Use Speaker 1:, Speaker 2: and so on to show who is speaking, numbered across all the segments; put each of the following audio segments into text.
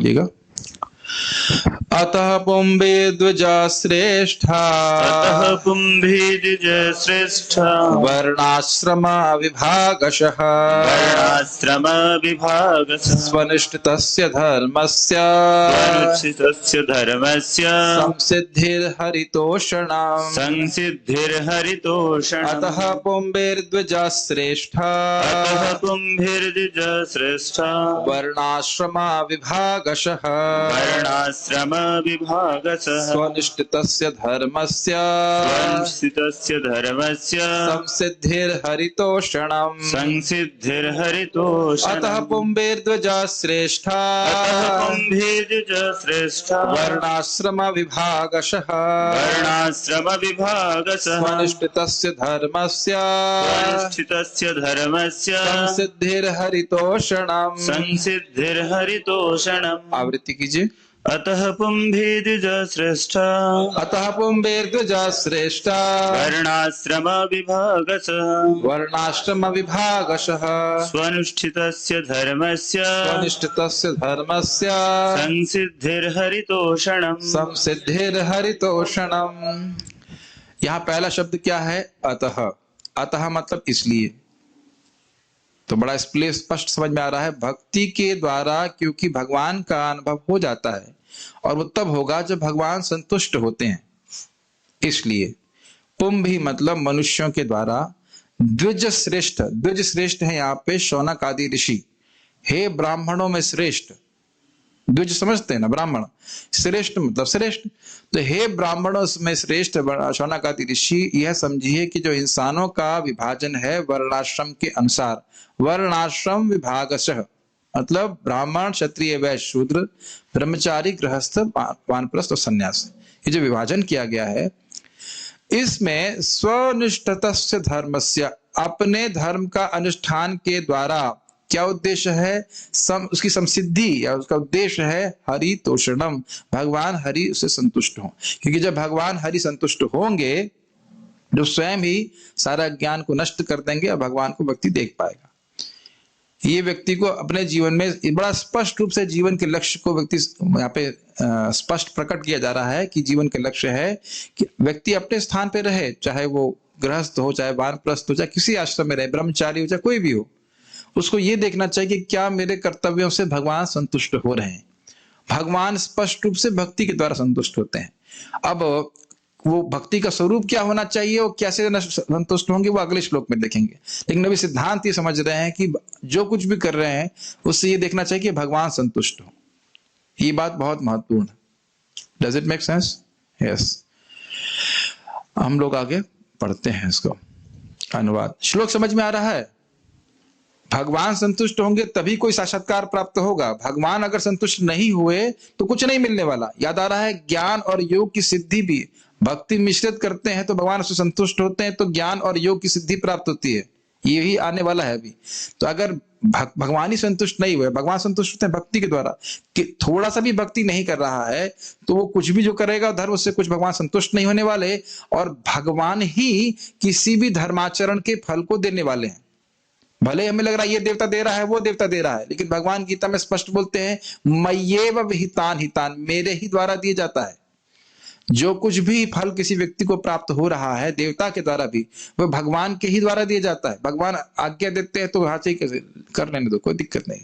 Speaker 1: बोलिएगा। अतः पुंभे द्विजा श्रेष्ठा,
Speaker 2: अतः पुंभे द्विजा श्रेष्ठा,
Speaker 1: वर्णाश्रम विभागशः,
Speaker 2: वर्णाश्रम विभागशः,
Speaker 1: स्वनिष्ठितस्य धर्मस्य,
Speaker 2: स्वनुष्ठितस्य धर्मस्य,
Speaker 1: संसिद्धिर्हरितोषणम्,
Speaker 2: संसिद्धिर्हरितोषणम्।
Speaker 1: अतः पुंभेर्द्विजा श्रेष्ठा,
Speaker 2: अतः पुंभेर्द्विजा श्रेष्ठा,
Speaker 1: वर्णाश्रम विभागशः,
Speaker 2: वर्णाश्रम विभागशः,
Speaker 1: स्वनिष्ठितस्य धर्मस्य,
Speaker 2: स्वनुष्ठितस्य धर्मस्य,
Speaker 1: संसिद्धिर्हरितोषणम्,
Speaker 2: संसिद्धिर्हरितोषणम्।
Speaker 1: अतः पुंभेर्द्विजा श्रेष्ठा,
Speaker 2: अतः पुंभेर्द्विजा श्रेष्ठा,
Speaker 1: वर्णाश्रम विभागशः,
Speaker 2: वर्णाश्रम विभागशः,
Speaker 1: स्वनिष्ठितस्य धर्मस्य,
Speaker 2: स्वनुष्ठितस्य धर्मस्य,
Speaker 1: संसिद्धिर्हरितोषणम्।
Speaker 2: संसिद्धिर्हरितोषणम्।
Speaker 1: आवृत्ति कीजिए।
Speaker 2: अतः पुंभेर्द्विजा श्रेष्ठा,
Speaker 1: अतः पुंभेर्द्विजा श्रेष्ठा,
Speaker 2: वर्णाश्रम विभागशः,
Speaker 1: वर्णाश्रम विभागशः,
Speaker 2: स्वनुष्ठितस्य धर्मस्य,
Speaker 1: स्वनिष्ठितस्य धर्मस्य,
Speaker 2: संसिद्धिर्हरितोषणम्।
Speaker 1: संसिद्धिर्हरितोषणम्। यहाँ पहला शब्द क्या है? अतः। अतः मतलब इसलिए। तो बड़ा स्पष्ट समझ में आ रहा है, भक्ति के द्वारा, क्योंकि भगवान का अनुभव हो जाता है और वो तब होगा जब भगवान संतुष्ट होते हैं, इसलिए। पुंभी मतलब मनुष्यों के द्वारा, द्विज श्रेष्ठ, द्विज श्रेष्ठ है यहाँ पे शौनक आदि ऋषि। हे ब्राह्मणों में श्रेष्ठ, द्विज समझते हैं ना, ब्राह्मण, श्रेष्ठ मतलब श्रेष्ठ। तो हे ब्राह्मणों में श्रेष्ठ शौनक आदि ऋषि, यह समझिए कि जो इंसानों का विभाजन है वर्णाश्रम के अनुसार, वर्णाश्रम विभागशः मतलब ब्राह्मण, क्षत्रिय, वैश्य, शूद्र, ब्रह्मचारी, गृहस्थ, वानप्रस्थ और सन्यास, ये जो विभाजन किया गया है, इसमें स्वनिष्ठतस्य धर्मस्य, अपने धर्म का अनुष्ठान के द्वारा क्या उद्देश्य है? उसकी संसिद्धि या उसका उद्देश्य है हरितोषणम, भगवान हरि उससे संतुष्ट हो। क्योंकि जब भगवान हरि संतुष्ट होंगे, जो स्वयं ही सारा ज्ञान को नष्ट कर देंगे और भगवान को व्यक्ति देख पाएगा। ये व्यक्ति को अपने जीवन में बड़ा स्पष्ट रूप से जीवन के लक्ष्य को व्यक्ति यहाँ पे स्पष्ट प्रकट किया जा रहा है कि जीवन के लक्ष्य है कि व्यक्ति अपने स्थान पे रहे, चाहे वो गृहस्थ हो, चाहे वानप्रस्थ हो, चाहे किसी आश्रम में रहे, ब्रह्मचारी हो, चाहे कोई भी हो, उसको ये देखना चाहिए कि क्या मेरे कर्तव्यों से भगवान संतुष्ट हो रहे हैं। भगवान स्पष्ट रूप से भक्ति के द्वारा संतुष्ट होते हैं। अब वो भक्ति का स्वरूप क्या होना चाहिए और कैसे संतुष्ट होंगे, वो अगले श्लोक में देखेंगे। लेकिन अभी सिद्धांत ये समझ रहे हैं कि जो कुछ भी कर रहे हैं उससे ये देखना चाहिए कि भगवान संतुष्ट हो। ये बात बहुत महत्वपूर्ण है। Does it make sense? Yes. हम लोग आगे पढ़ते हैं इसको अनुवाद। श्लोक समझ में आ रहा है? भगवान संतुष्ट होंगे तभी कोई साक्षात्कार प्राप्त होगा। भगवान अगर संतुष्ट नहीं हुए तो कुछ नहीं मिलने वाला। याद आ रहा है, ज्ञान और योग की सिद्धि भी भक्ति मिश्रित करते हैं तो भगवान उससे संतुष्ट होते हैं, तो ज्ञान और योग की सिद्धि प्राप्त होती है। यही आने वाला है अभी। तो अगर भगवान ही संतुष्ट नहीं हुए, भगवान संतुष्ट होते हैं भक्ति के द्वारा, कि थोड़ा सा भी भक्ति नहीं कर रहा है तो वो कुछ भी जो करेगा धर्म, उससे कुछ भगवान संतुष्ट नहीं होने वाले, और भगवान ही किसी भी धर्माचरण के फल को देने वाले हैं। भले हमें लग रहा है ये देवता दे रहा है, वो देवता दे रहा है, लेकिन भगवान गीता में स्पष्ट बोलते हैं, मय्येव विहितान् हितान्, मेरे ही द्वारा दिया जाता है। जो कुछ भी फल किसी व्यक्ति को प्राप्त हो रहा है देवता के द्वारा भी, वह भगवान के ही द्वारा दिया जाता है। भगवान आज्ञा देते हैं तो हाथ ही कर लेने दो, कोई दिक्कत नहीं।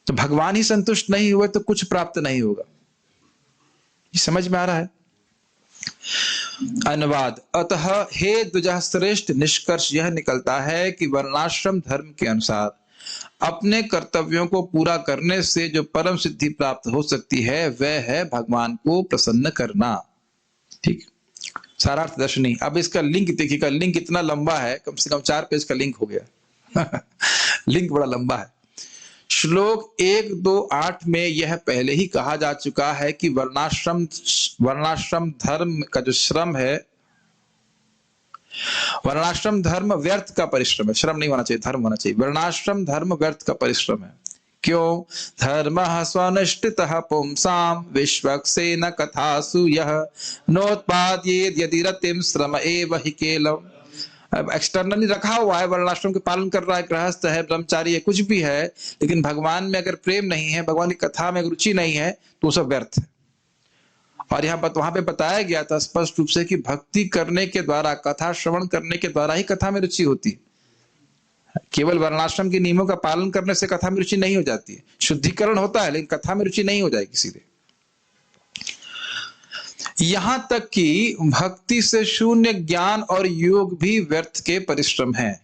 Speaker 1: तो भगवान ही संतुष्ट नहीं हुए तो कुछ प्राप्त नहीं होगा। ये समझ में आ रहा है? अनुवाद। अतः हे द्विजः श्रेष्ठ, निष्कर्ष यह निकलता है कि वर्णाश्रम धर्म के अनुसार अपने कर्तव्यों को पूरा करने से जो परम सिद्धि प्राप्त हो सकती है वह है भगवान को प्रसन्न करना। ठीक, सारार्थ दर्शनी। अब इसका लिंक देखिएगा, लिंक इतना लंबा है, कम से कम 4 पेज का लिंक हो गया। लिंक बड़ा लंबा है। श्लोक 1-2-8 में यह पहले ही कहा जा चुका है कि वर्णाश्रम धर्म का जो श्रम है, वर्णाश्रम धर्म व्यर्थ का परिश्रम है। श्रम नहीं होना चाहिए, धर्म होना चाहिए। वर्णाश्रम धर्म व्यर्थ का परिश्रम है। क्यों? धर्मः स्वनिष्ठितः पुंसां विश्वक्सेन कथासु यः नोत्पाद्येत् यदि रतिं श्रम एव हि केवलम्। अब एक्सटर्नली रखा हुआ है, वर्णाश्रम के पालन कर रहा है, गृहस्थ है, ब्रह्मचारी है, कुछ भी है, लेकिन भगवान में अगर प्रेम नहीं है, भगवान की कथा में रुचि नहीं है, तो सब व्यर्थ है। और यहाँ वहां पे बताया गया था स्पष्ट रूप से कि भक्ति करने के द्वारा, कथा श्रवण करने के द्वारा ही कथा में रुचि होती है। केवल वर्णाश्रम के नियमों का पालन करने से कथा में रुचि नहीं हो जाती है। शुद्धिकरण होता है, लेकिन कथा में रुचि नहीं हो जाएगी सीधे। यहां तक कि भक्ति से शून्य ज्ञान और योग भी व्यर्थ के परिश्रम है।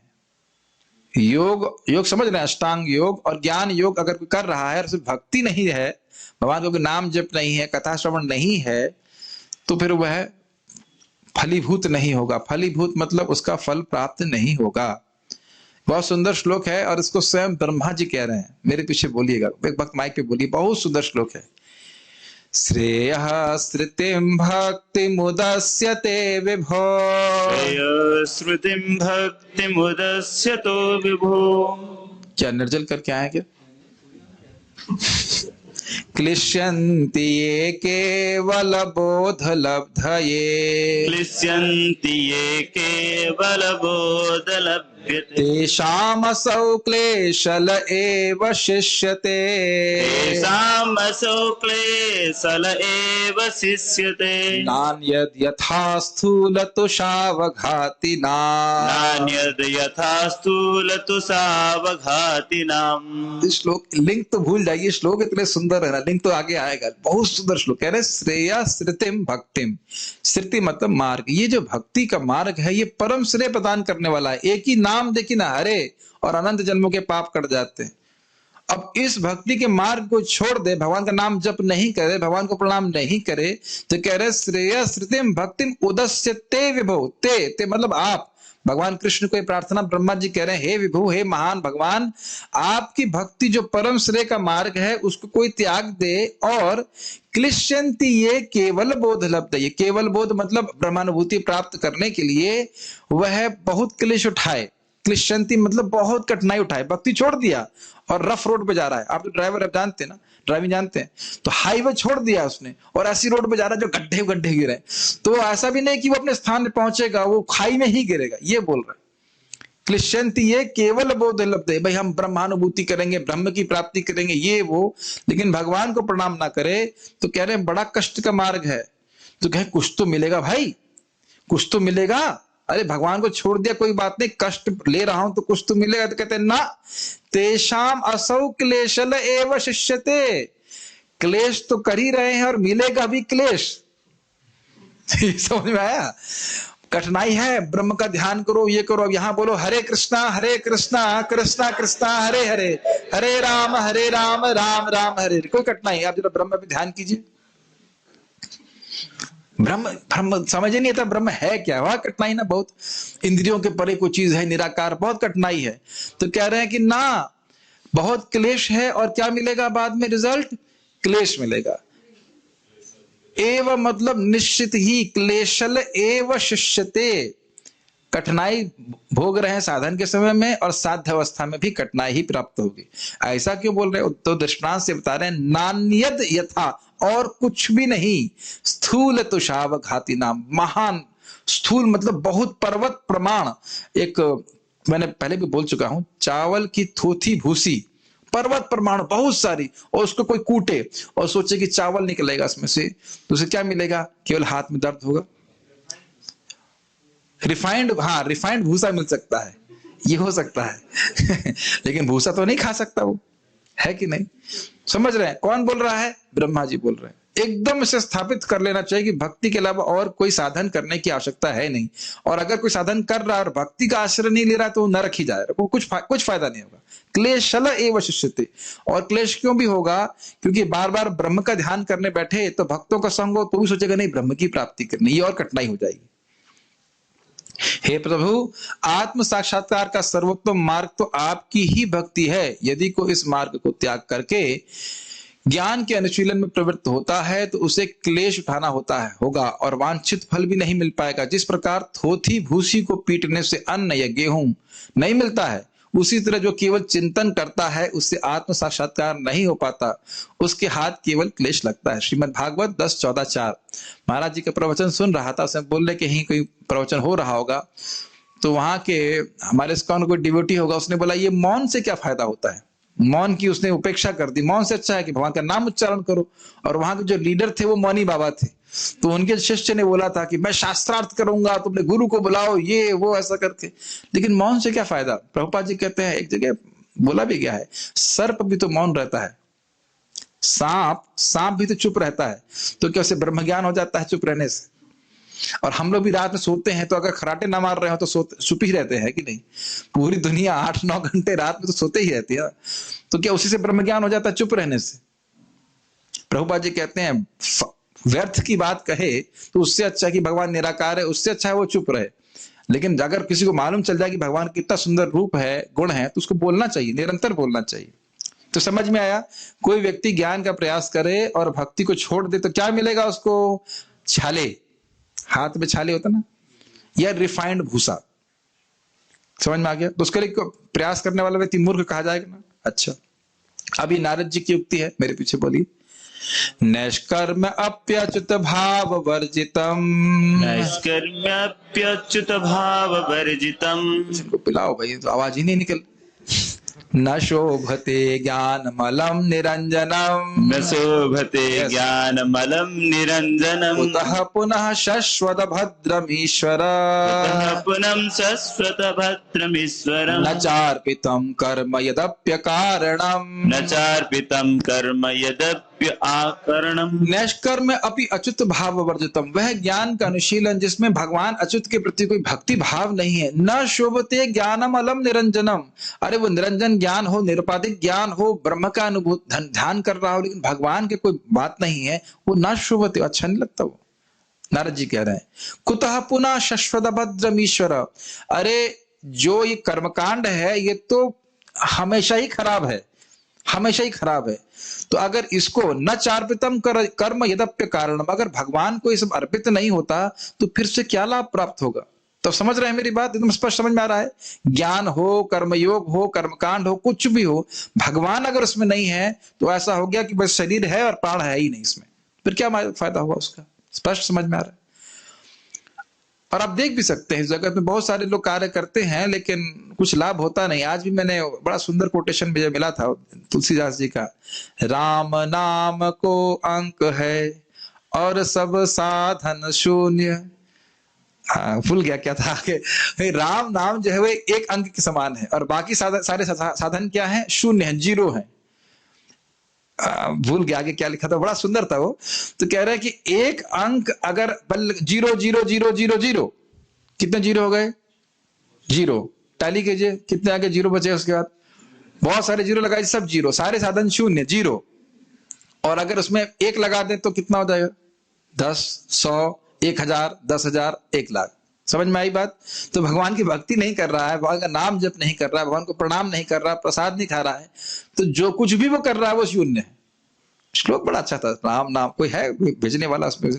Speaker 1: योग समझ रहे हैं, अष्टांग योग और ज्ञान योग अगर कोई कर रहा है और सिर्फ भक्ति नहीं है, भगवान का नाम जप नहीं है, कथा श्रवण नहीं है, तो फिर वह फलीभूत नहीं होगा। फलीभूत मतलब उसका फल प्राप्त नहीं होगा। बहुत सुंदर श्लोक है और इसको स्वयं ब्रह्मा जी कह रहे हैं। मेरे पीछे बोलिएगा, एक वक्त माइक पे बोलिए, बहुत सुंदर श्लोक है। श्रेयः श्रुतिं भक्तिमुदस्यते विभो,
Speaker 2: श्रेयः श्रुतिं भक्तिमुदस्यतो विभो।
Speaker 1: क्या निर्जल करके आए क्या? क्लिश्यन्ति ये केवल बोध लब्धये,
Speaker 2: क्लिश्यन्ति ये केवल बोध लभ्यते,
Speaker 1: तेषामसौ क्लेशल एव शिष्यते,
Speaker 2: तेषामसौ क्लेशल एव शिष्यते।
Speaker 1: नान्यद् यथा स्थूलतुषावघातिना,
Speaker 2: नान्यद् यथा स्थूलतुषावघातिनाम्।
Speaker 1: इस श्लोक लिंक तो भूल जाइए, श्लोक इतने सुंदर है ना, लिंक तो आगे आएगा। बहुत सुंदर श्लोक कह रहे, श्रेया श्रुतिम भक्तिम। श्रुति मतलब मार्ग। ये जो भक्ति का मार्ग है, ये परम श्रेय प्रदान करने वाला है। एक ही नाम देखी ना हरे, और अनंत जन्मों के पाप कट जाते हैं। अब इस भक्ति के मार्ग को छोड़ दे, भगवान का नाम जप नहीं करे, भगवान को प्रणाम नहीं करे, तो कह रहे श्रेया श्रुतिम भक्तिम उदस्यते विभो। ते मतलब आप, भगवान कृष्ण को प्रार्थना ब्रह्मा जी कह रहे हैं, हे विभु, हे महान भगवान, आपकी भक्ति जो परम श्रेय का मार्ग है उसको कोई त्याग दे। और क्लिश्यन्ति ये केवल बोध लब्ध, ये केवल बोध मतलब ब्रह्मानुभूति प्राप्त करने के लिए वह बहुत क्लेश उठाए। क्लिश्यन्ति मतलब बहुत कठिनाई उठाए, भक्ति छोड़ दिया और रफ रोड पे जा रहा है। आप तो ड्राइवर अब जानते हैं ना, ड्राइविंग जानते हैं, तो हाईवे छोड़ दिया उसने और ऐसी रोड पे जा रहा है जो गड्ढे गड्ढे गिरे। तो ऐसा भी नहीं कि वो अपने स्थान पे पहुंचेगा, वो खाई में ही गिरेगा, ये बोल रहे हैं। क्लिश्यन्ति ये केवल बोध लब्ध है, भाई हम ब्रह्मानुभूति करेंगे, ब्रह्म की प्राप्ति करेंगे, ये वो, लेकिन भगवान को प्रणाम ना करे तो कह रहे हैं बड़ा कष्ट का मार्ग है। तो कहे कुछ तो मिलेगा भाई, कुछ तो मिलेगा। अरे भगवान को छोड़ दिया कोई बात नहीं, कष्ट ले रहा हूं तो कुछ तो मिलेगा। तो कहते हैं ना, तेषाम असौ क्लेशल एव शिष्यते। क्लेश तो कर ही रहे हैं और मिलेगा भी क्लेश। समझ में आया? कठिनाई है, ब्रह्म का ध्यान करो, ये करो। अब यहां बोलो हरे कृष्णा कृष्णा कृष्णा हरे हरे, हरे राम राम राम हरे। कोई कठिनाई? आप जरा ब्रह्म पे ध्यान कीजिए। ब्रह्म समझ ही नहीं आता ब्रह्म है क्या, वह कठिनाई ना बहुत। इंद्रियों के परे कोई चीज है, निराकार, बहुत कठिनाई है। तो कह रहे हैं कि ना, बहुत क्लेश है और क्या मिलेगा बाद में रिजल्ट? क्लेश मिलेगा। एव मतलब निश्चित ही, क्लेशल एव शिष्यते। कठिनाई भोग रहे हैं साधन के समय में और साध्य अवस्था में भी कठिनाई ही प्राप्त होगी। ऐसा क्यों बोल रहे हैं? तो दृष्टांत से बता रहे हैं, नान्यद यथा, और कुछ भी नहीं, स्थूल तुषाव घाती नाम। महान स्थूल मतलब बहुत पर्वत प्रमाण। एक मैंने पहले भी बोल चुका हूं, चावल की थोथी भूसी पर्वत प्रमाण बहुत सारी, और उसको कोई कूटे और सोचे कि चावल निकलेगा इसमें से, तो उसे क्या मिलेगा? केवल हाथ में दर्द होगा। रिफाइंड, हाँ रिफाइंड भूसा मिल सकता है, ये हो सकता है लेकिन भूसा तो नहीं खा सकता वो, है कि नहीं? समझ रहे हैं? कौन बोल रहा है? ब्रह्मा जी बोल रहे हैं। एकदम इसे स्थापित कर लेना चाहिए कि भक्ति के अलावा और कोई साधन करने की आवश्यकता है नहीं। और अगर कोई साधन कर रहा है और भक्ति का आश्रय नहीं ले रहा तो नरक ही जाएगा, वो कुछ फायदा नहीं होगा। क्लेशल एव शिष्यते। और क्लेश क्यों भी होगा? क्योंकि बार बार ब्रह्म का ध्यान करने बैठे तो भक्तों का संग हो तो भी सोचेगा नहीं ब्रह्म की प्राप्ति करनी, ये और कठिनाई हो जाएगी। हे प्रभु, आत्म साक्षात्कार का सर्वोत्तम मार्ग तो आपकी ही भक्ति है। यदि कोई इस मार्ग को त्याग करके ज्ञान के अनुशीलन में प्रवृत्त होता है तो उसे क्लेश उठाना होगा और वांछित फल भी नहीं मिल पाएगा। जिस प्रकार थोथी भूसी को पीटने से अन्न या गेहूं नहीं मिलता है, उसी तरह जो केवल चिंतन करता है उससे आत्म साक्षात्कार नहीं हो पाता, उसके हाथ केवल क्लेश लगता है। श्रीमद् भागवत 10:14-4। महाराज जी का प्रवचन सुन रहा था, उसमें बोल रहे कहीं कोई प्रवचन हो रहा होगा तो वहां के हमारे इस्कॉन कोई डिवोटी होगा, उसने बोला ये मौन से क्या फायदा होता है, मौन की उसने उपेक्षा कर दी, मौन से अच्छा है कि भगवान का नाम उच्चारण करो। और वहां के जो लीडर थे वो मौनी बाबा थे, तो उनके शिष्य ने बोला था कि मैं शास्त्रार्थ करूंगा, तुमने गुरु को बुलाओ, ये वो ऐसा करके। लेकिन मौन से क्या फायदा? प्रभुपाद जी कहते हैं, एक जगह बोला भी गया है, सर्प भी तो मौन रहता है, सांप भी तो चुप रहता है, तो क्या उसे ब्रह्म ज्ञान हो जाता है चुप रहने से? और हम लोग भी रात में सोते हैं, तो अगर खराटे ना मार रहे हो तो चुप ही रहते हैं कि नहीं? पूरी दुनिया 8-9 घंटे रात में तो सोते ही रहती है, तो क्या उसी से ब्रह्म ज्ञान हो जाता है चुप रहने से? प्रभुपाद जी कहते हैं व्यर्थ की बात कहे तो उससे अच्छा कि भगवान निराकार है, उससे अच्छा है वो चुप रहे। लेकिन अगर किसी को मालूम चल जाए कि भगवान कितना सुंदर रूप है, गुण है, तो उसको बोलना चाहिए, निरंतर बोलना चाहिए। तो समझ में आया? कोई व्यक्ति ज्ञान का प्रयास करे और भक्ति को छोड़ दे तो क्या मिलेगा उसको? छाले, हाथ में छाले होता ना, या रिफाइंड भूसा। समझ में आ गया? तो उसके लिए प्रयास करने वाला व्यक्ति मूर्ख कहा जाएगा ना। अच्छा, अभी नारद जी की युक्ति है, मेरे पीछे बोलिए। नैष्कर्म अप्यच्युत भाव वर्जितम,
Speaker 2: नैष्कर्म्यप्यच्युत भाव वर्जितम,
Speaker 1: इनको पिलाओ भाई, तो आवाज ही नहीं निकल। न शोभते ज्ञानमलं निरंजनम,
Speaker 2: न शोभते ज्ञानमलं निरंजनम,
Speaker 1: कुतः पुनः शश्वत भद्रमीश्वर,
Speaker 2: कुतः पुनः शश्वत भद्रमीश्वरम्,
Speaker 1: न चार्पितं कर्म यदप्यकारणम्,
Speaker 2: न चार्पितं कर्म यदप्य आकरणम्।
Speaker 1: नैष्कर्म अपि अच्युत भाव वर्जितम, वह ज्ञान का अनुशीलन जिसमें भगवान अच्युत के प्रति कोई भक्ति भाव नहीं है। न शोभते ज्ञानम अलम निरंजनम, अरे वो निरंजन ज्ञान हो, निरुपाधिक ज्ञान हो, ब्रह्म का अनुभूत ध्यान कर रहा हो, लेकिन भगवान के कोई बात नहीं है, वो न शोभते, अच्छा नहीं लगता वो। नारद जी कह रहे हैं कुतः पुनः शश्वत भद्रमीश्वर, अरे जो ये कर्मकांड है ये तो हमेशा ही खराब है, हमेशा ही खराब है। तो अगर इसको न चार्पितम कर्म यदप्य कारणम, अगर भगवान को ये सब अर्पित नहीं होता तो फिर से क्या लाभ प्राप्त होगा? तो समझ रहे हैं मेरी बात? एकदम स्पष्ट समझ में आ रहा है? ज्ञान हो, कर्मयोग हो, कर्मकांड हो, कुछ भी हो, भगवान अगर उसमें नहीं है तो ऐसा हो गया कि बस शरीर है और प्राण है ही नहीं इसमें, फिर क्या फायदा हुआ उसका? स्पष्ट समझ में आ रहा है? और आप देख भी सकते हैं इस जगत में बहुत सारे लोग कार्य करते हैं लेकिन कुछ लाभ होता नहीं। आज भी मैंने बड़ा सुंदर कोटेशन मुझे मिला था तुलसीदास जी का, राम नाम को अंक है और सब साधन शून्य। भूल गया क्या था कि राम नाम जो है वो एक अंक के समान है और बाकी सारे साधन क्या है? शून्य है, जीरो है। भूल गया आगे क्या लिखा था, बड़ा सुंदर था वो। तो कह रहा है कि एक अंक अगर 0 कितने जीरो हो गए? जीरो। टैली कीजिए, कितने आगे जीरो बचे? उसके बाद बहुत सारे जीरो लगाए, सब जीरो, सारे साधन शून्य, जीरो। और अगर उसमें एक लगा दें तो कितना हो जाएगा? 10, 100, 1000, 10,000, 1 लाख। समझ में आई बात? तो भगवान की भक्ति नहीं कर रहा है, भगवान का नाम जप नहीं कर रहा है, भगवान को प्रणाम नहीं कर रहा है, प्रसाद नहीं खा रहा है, तो जो कुछ भी वो कर रहा है वो शून्य है। श्लोक बड़ा अच्छा था, राम नाम कोई है भेजने वाला उसमें,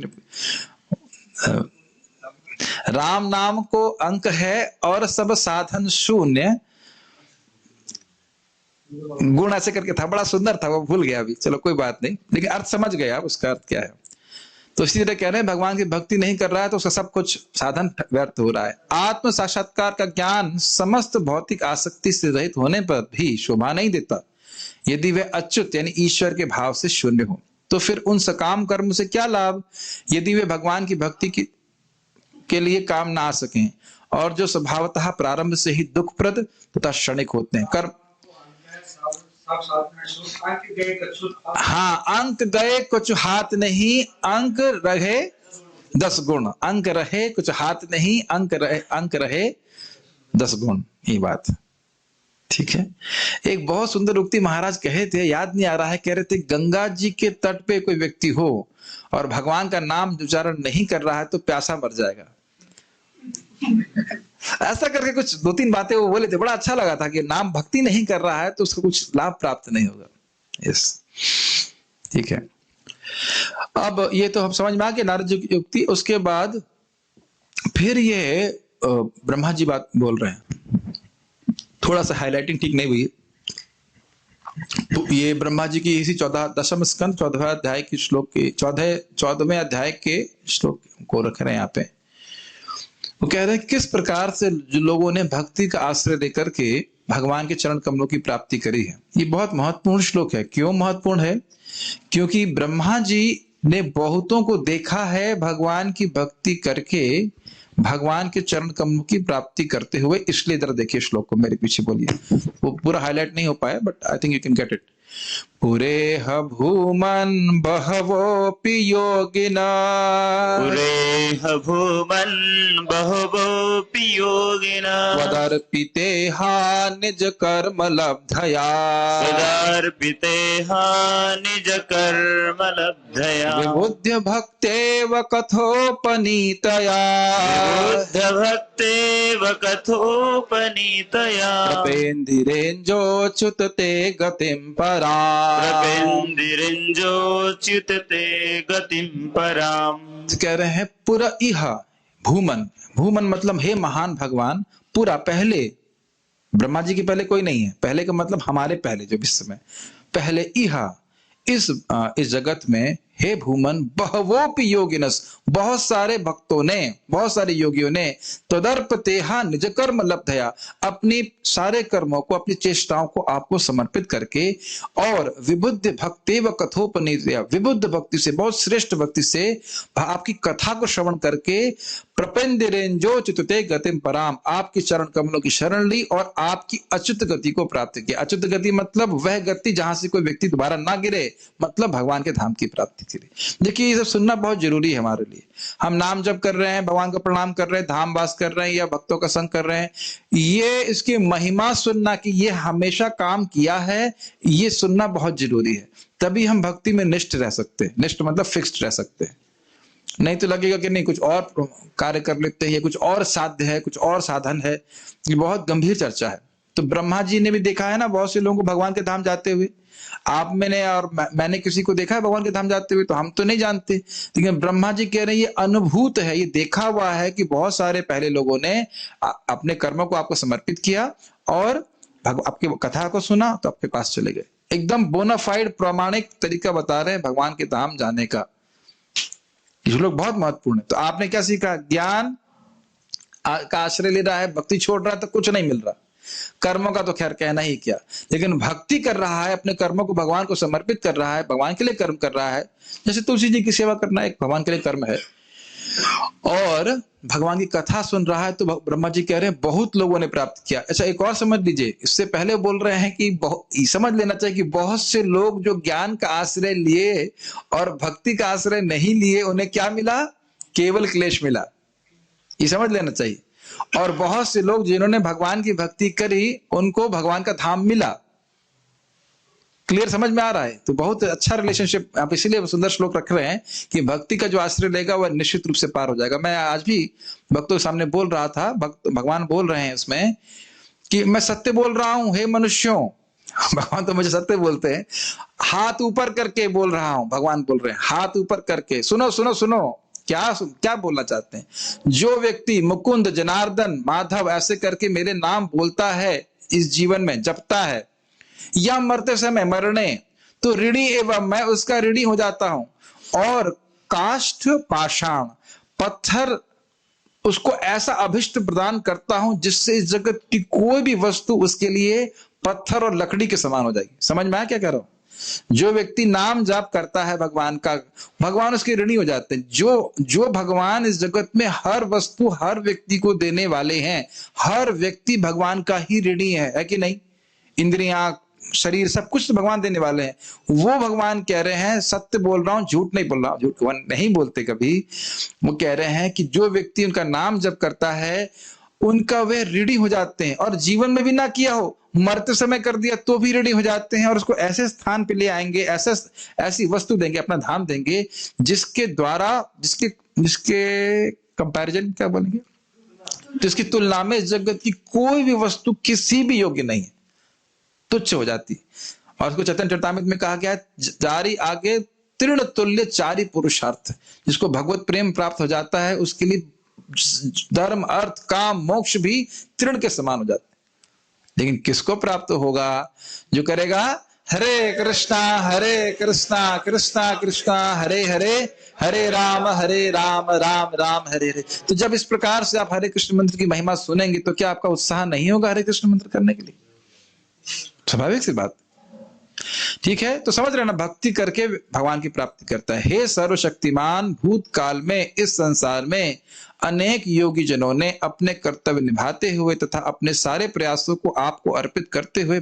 Speaker 1: राम नाम को अंक है और सब साधन शून्य, गुण ऐसे करके था, बड़ा सुंदर था वो, भूल गया अभी, चलो कोई बात नहीं, लेकिन अर्थ समझ गए आप उसका अर्थ क्या है। तो इसी तरह कह रहे हैं भगवान की भक्ति नहीं कर रहा है तो उसका सब कुछ साधन व्यर्थ हो रहा है। आत्म साक्षात्कार का ज्ञान समस्त भौतिक आसक्ति से रहित होने पर भी शोभा नहीं देता यदि वह अच्युत यानी ईश्वर के भाव से शून्य हो। तो फिर उन सकाम कर्म से क्या लाभ यदि वे भगवान की भक्ति के लिए काम ना आ सकें और जो स्वभावतः प्रारंभ से ही दुखप्रद तथा क्षणिक होते हैं। कर्म हाँ, अंक गए कुछ हाथ नहीं, अंक रहे 10 गुण, अंक रहे कुछ हाथ नहीं, अंक रहे 10 गुण, ये बात ठीक है। एक बहुत सुंदर उक्ति महाराज कहे थे, याद नहीं आ रहा है, कह रहे थे गंगा जी के तट पे कोई व्यक्ति हो और भगवान का नाम उच्चारण नहीं कर रहा है तो प्यासा मर जाएगा। ऐसा करके कुछ 2-3 बातें वो बोले थे, बड़ा अच्छा लगा था कि नाम भक्ति नहीं कर रहा है तो उसको कुछ लाभ प्राप्त नहीं होगा। यस, ठीक है। अब ये तो हम समझ में आ गए नारद जी की युक्ति। उसके बाद फिर ये ब्रह्मा जी बात बोल रहे हैं, थोड़ा सा हाईलाइटिंग ठीक नहीं हुई। तो ये ब्रह्मा जी की इसी 14 स्कंद 14वें अध्याय की श्लोक के 14वें अध्याय के श्लोक को रख रहे हैं यहाँ पे। वो कह रहे हैं किस प्रकार से जो लोगों ने भक्ति का आश्रय लेकर के भगवान के चरण कमलों की प्राप्ति करी है। ये बहुत महत्वपूर्ण श्लोक है। क्यों महत्वपूर्ण है? क्योंकि ब्रह्मा जी ने बहुतों को देखा है भगवान की भक्ति करके भगवान के चरण कमलों की प्राप्ति करते हुए। इसलिए जरा देखिए श्लोक को, मेरे पीछे बोलिए। वो पूरा हाईलाइट नहीं हो पाया, but I think you can get it. पुरेह भूमन बहवोऽपि योगिना
Speaker 2: पुरेह भूमन् बहवोऽपि योगिनः
Speaker 1: त्वदर्पितेहा निज कर्म लब्धया
Speaker 2: सदार्पितेहा निज कर्म लब्धया
Speaker 1: विबुध्य भक्तेव कथोपनीतया
Speaker 2: बुद्ध भक्तेव कथोपनीतया
Speaker 1: प्रपेन्दिरेञ्जोच्युत ते गतिं पराम्
Speaker 2: प्रपेन्दिरिञ्जोच्युत ते गतिं पराम्।
Speaker 1: कह रहे हैं पुरा इह भूमन। भूमन मतलब हे महान भगवान, पूरा पहले, ब्रह्मा जी के पहले कोई नहीं है। पहले का मतलब हमारे पहले, जो विश्व में पहले इह इस जगत में हे भूमन बहवोपि योगिनस, बहुत सारे भक्तों ने, बहुत सारे योगियों ने तदर्पतेहा निज कर्म लब्धया, अपनी सारे कर्मों को, अपनी चेष्टाओं को आपको समर्पित करके, और विबुद्ध भक्तेव कथोपनीतया, विबुद्ध भक्ति से, बहुत श्रेष्ठ भक्ति से आपकी कथा को श्रवण करके प्रपेन्दिरेंजो चितुते गतिम पराम, आपकी चरण कमलों की शरण ली और आपकी अच्युत गति को प्राप्त किया। अच्युत गति मतलब वह गति जहां से कोई व्यक्ति दोबारा ना गिरे, मतलब भगवान के धाम की प्राप्ति के लिए। देखिए ये सब सुनना बहुत जरूरी है हमारे लिए। हम नाम जप कर रहे हैं, भगवान का प्रणाम कर रहे हैं, धाम वास कर रहे हैं या भक्तों का संग कर रहे हैं, ये इसकी महिमा सुनना कि ये हमेशा काम किया है, ये सुनना बहुत जरूरी है। तभी हम भक्ति में निष्ठ रह सकते हैं। निष्ठ मतलब फिक्स्ड रह सकते हैं। नहीं तो लगेगा कि नहीं, कुछ और कार्य कर लेते हैं, कुछ और साध्य है, कुछ और साधन है। ये बहुत गंभीर चर्चा है। तो ब्रह्मा जी ने भी देखा है ना बहुत से लोगों को भगवान के धाम जाते हुए। आप मैंने और मैंने किसी को देखा है भगवान के धाम जाते हुए? तो हम तो नहीं जानते, लेकिन ब्रह्मा जी कह रहे हैं ये अनुभूत है, ये देखा हुआ है कि बहुत सारे पहले लोगों ने अपने कर्मों को आपको समर्पित किया और आपकी कथा को सुना तो आपके पास चले गए। एकदम बोनाफाइड प्रामाणिक तरीका बता रहे हैं भगवान के धाम जाने का। ये लोग बहुत महत्वपूर्ण है। तो आपने क्या सीखा? ज्ञान का आश्रय ले रहा है, भक्ति छोड़ रहा है तो कुछ नहीं मिल रहा। कर्मों का तो खैर कहना ही क्या, लेकिन भक्ति कर रहा है, अपने कर्मों को भगवान को समर्पित कर रहा है, भगवान के लिए कर्म कर रहा है। जैसे तुलसी जी की सेवा करना एक भगवान के लिए कर्म है, और भगवान की कथा सुन रहा है, तो ब्रह्मा जी कह रहे हैं बहुत लोगों ने प्राप्त किया। अच्छा एक और समझ लीजिए, इससे पहले बोल रहे हैं कि समझ लेना चाहिए कि बहुत से लोग जो ज्ञान का आश्रय लिए और भक्ति का आश्रय नहीं लिए, उन्हें क्या मिला? केवल क्लेश मिला। ये समझ लेना चाहिए। और बहुत से लोग जिन्होंने भगवान की भक्ति करी, उनको भगवान का धाम मिला। क्लियर समझ में आ रहा है? तो बहुत अच्छा रिलेशनशिप आप इसीलिए सुंदर श्लोक रख रहे हैं कि भक्ति का जो आश्रय लेगा वह निश्चित रूप से पार हो जाएगा। मैं आज भी भक्तों के सामने बोल रहा था, भगवान बोल रहे हैं उसमें कि मैं सत्य बोल रहा हूं हे मनुष्यों। भगवान तो मुझे सत्य बोलते हैं। हाथ ऊपर करके बोल रहा हूं, भगवान बोल रहे हैं हाथ ऊपर करके। सुनो सुनो सुनो, क्या बोलना चाहते हैं? जो व्यक्ति मुकुंद, जनार्दन, माधव ऐसे करके मेरे नाम बोलता है इस जीवन में, जपता है, या मरते समय मरने, तो ऋणी एवं मैं उसका ऋणी हो जाता हूं। और काष्ठ पाषाण पत्थर उसको ऐसा अभिष्ट प्रदान करता हूं जिससे इस जगत की कोई भी वस्तु उसके लिए पत्थर और लकड़ी के समान हो जाएगी। समझ में आया क्या कह रहा हूं? जो व्यक्ति नाम जाप करता है भगवान का, भगवान उसके ऋणी हो जाते हैं। जो भगवान इस जगत में हर वस्तु, हर व्यक्ति को देने वाले हैं, हर व्यक्ति भगवान का ही ऋणी है कि नहीं? इंद्रियां, शरीर, सब कुछ तो भगवान देने वाले हैं। वो भगवान कह रहे हैं सत्य बोल रहा हूं, झूठ नहीं बोल रहा हूं। झूठ नहीं बोलते कभी। वो कह रहे हैं कि जो व्यक्ति उनका नाम जप करता है, उनका वे ऋणी हो जाते हैं। और जीवन में भी ना किया हो, मरते समय कर दिया तो भी ऋणी हो जाते हैं, और उसको ऐसे स्थान पे ले आएंगे, ऐसी वस्तु देंगे, अपना धाम देंगे, जिसके द्वारा, जिसके कंपैरिजन क्या बोलेंगे, जिसकी तुलना में जगत की कोई भी वस्तु किसी भी योग्य नहीं है, तुच्छ हो जाती। और उसको चैतन्य चरितामृत में कहा गया है, जारी आगे तृण तुल्य चारि पुरुषार्थ। जिसको भगवत प्रेम प्राप्त हो जाता है, उसके लिए धर्म, अर्थ, काम, मोक्ष भी तृण के समान हो जाते हैं। लेकिन किसको प्राप्त होगा? जो करेगा हरे कृष्णा कृष्णा कृष्णा हरे हरे, हरे राम राम राम हरे हरे। तो जब इस प्रकार से आप हरे कृष्ण मंत्र की महिमा सुनेंगे तो क्या आपका उत्साह नहीं होगा हरे कृष्ण मंत्र करने के लिए? स्वाभाविक सी बात। ठीक है, तो समझ रहे ना, भक्ति करके भगवान की प्राप्ति करता है। हे सर्वशक्तिमान, भूतकाल में इस संसार में अनेक योगी जनों ने अपने कर्तव्य निभाते हुए तथा अपने सारे प्रयासों को आपको अर्पित करते हुए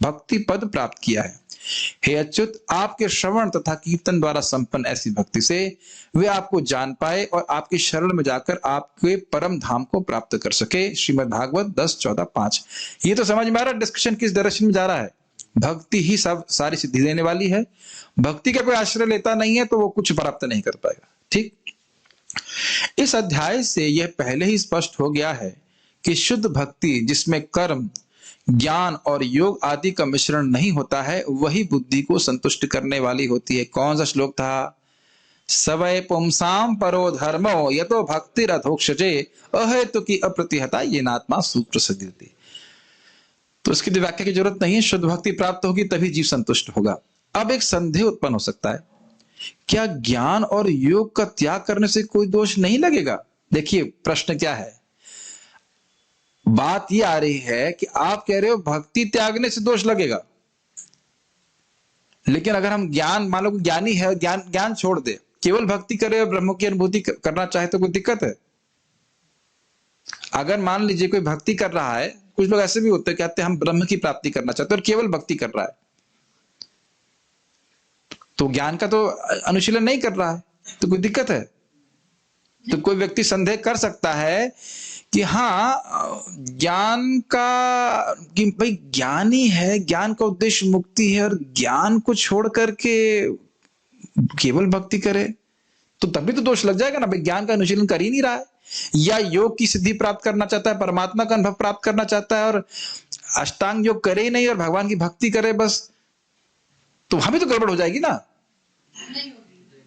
Speaker 1: भक्ति पद प्राप्त किया है। हे अच्युत, आपके श्रवण तथा कीर्तन द्वारा संपन्न ऐसी भक्ति से वे आपको जान पाए और आपकी शरण में जाकर आपके परम धाम को प्राप्त कर सके। श्रीमद् भागवत 10:14-5। ये तो समझ में आ रहा है डिस्कशन किस डायरेक्शन में जा रहा है। भक्ति ही सब सारी सिद्धि देने वाली है। भक्ति का कोई आश्रय लेता नहीं है तो वो कुछ प्राप्त नहीं कर पाएगा। ठीक, इस अध्याय से यह पहले ही स्पष्ट हो गया है कि शुद्ध भक्ति जिसमें कर्म, ज्ञान और योग आदि का मिश्रण नहीं होता है, वही बुद्धि को संतुष्ट करने वाली होती है। कौन सा श्लोक था? सवै पुंसाम परो धर्मो यतो भक्ति रथोक्षजे अहेतुकी अप्रतिहता ये नात्मा सुप्रसिद्धि। तो इसकी व्याख्या की जरूरत नहीं है। शुद्ध भक्ति प्राप्त होगी तभी जीव संतुष्ट होगा। अब एक संदेह उत्पन्न हो सकता है, क्या ज्ञान और योग का त्याग करने से कोई दोष नहीं लगेगा? देखिए प्रश्न क्या है, बात यह आ रही है कि आप कह रहे हो भक्ति त्यागने से दोष लगेगा, लेकिन अगर हम ज्ञान, मान लो ज्ञानी है, ज्ञान छोड़ दे, केवल भक्ति करे और ब्रह्म की अनुभूति करना चाहे तो कोई दिक्कत है? अगर मान लीजिए कोई भक्ति कर रहा है, कुछ लोग ऐसे भी होते हैं कहते हैं हम ब्रह्म की प्राप्ति करना चाहते हैं और केवल भक्ति कर रहा है, तो ज्ञान का तो अनुशीलन नहीं कर रहा है, तो कोई दिक्कत है? तो कोई व्यक्ति संदेह कर सकता है कि हाँ ज्ञान का, कि भाई ज्ञानी है, ज्ञान का उद्देश्य मुक्ति है और ज्ञान को छोड़ करके केवल भक्ति करे तो तभी तो दोष लग जाएगा ना। भाई ज्ञान का अनुशीलन कर ही नहीं रहा है, या योग की सिद्धि प्राप्त करना चाहता है, परमात्मा का अनुभव प्राप्त करना चाहता है और अष्टांग योग करे ही नहीं और भगवान की भक्ति करे बस, तो वहां भी तो गड़बड़ हो जाएगी ना।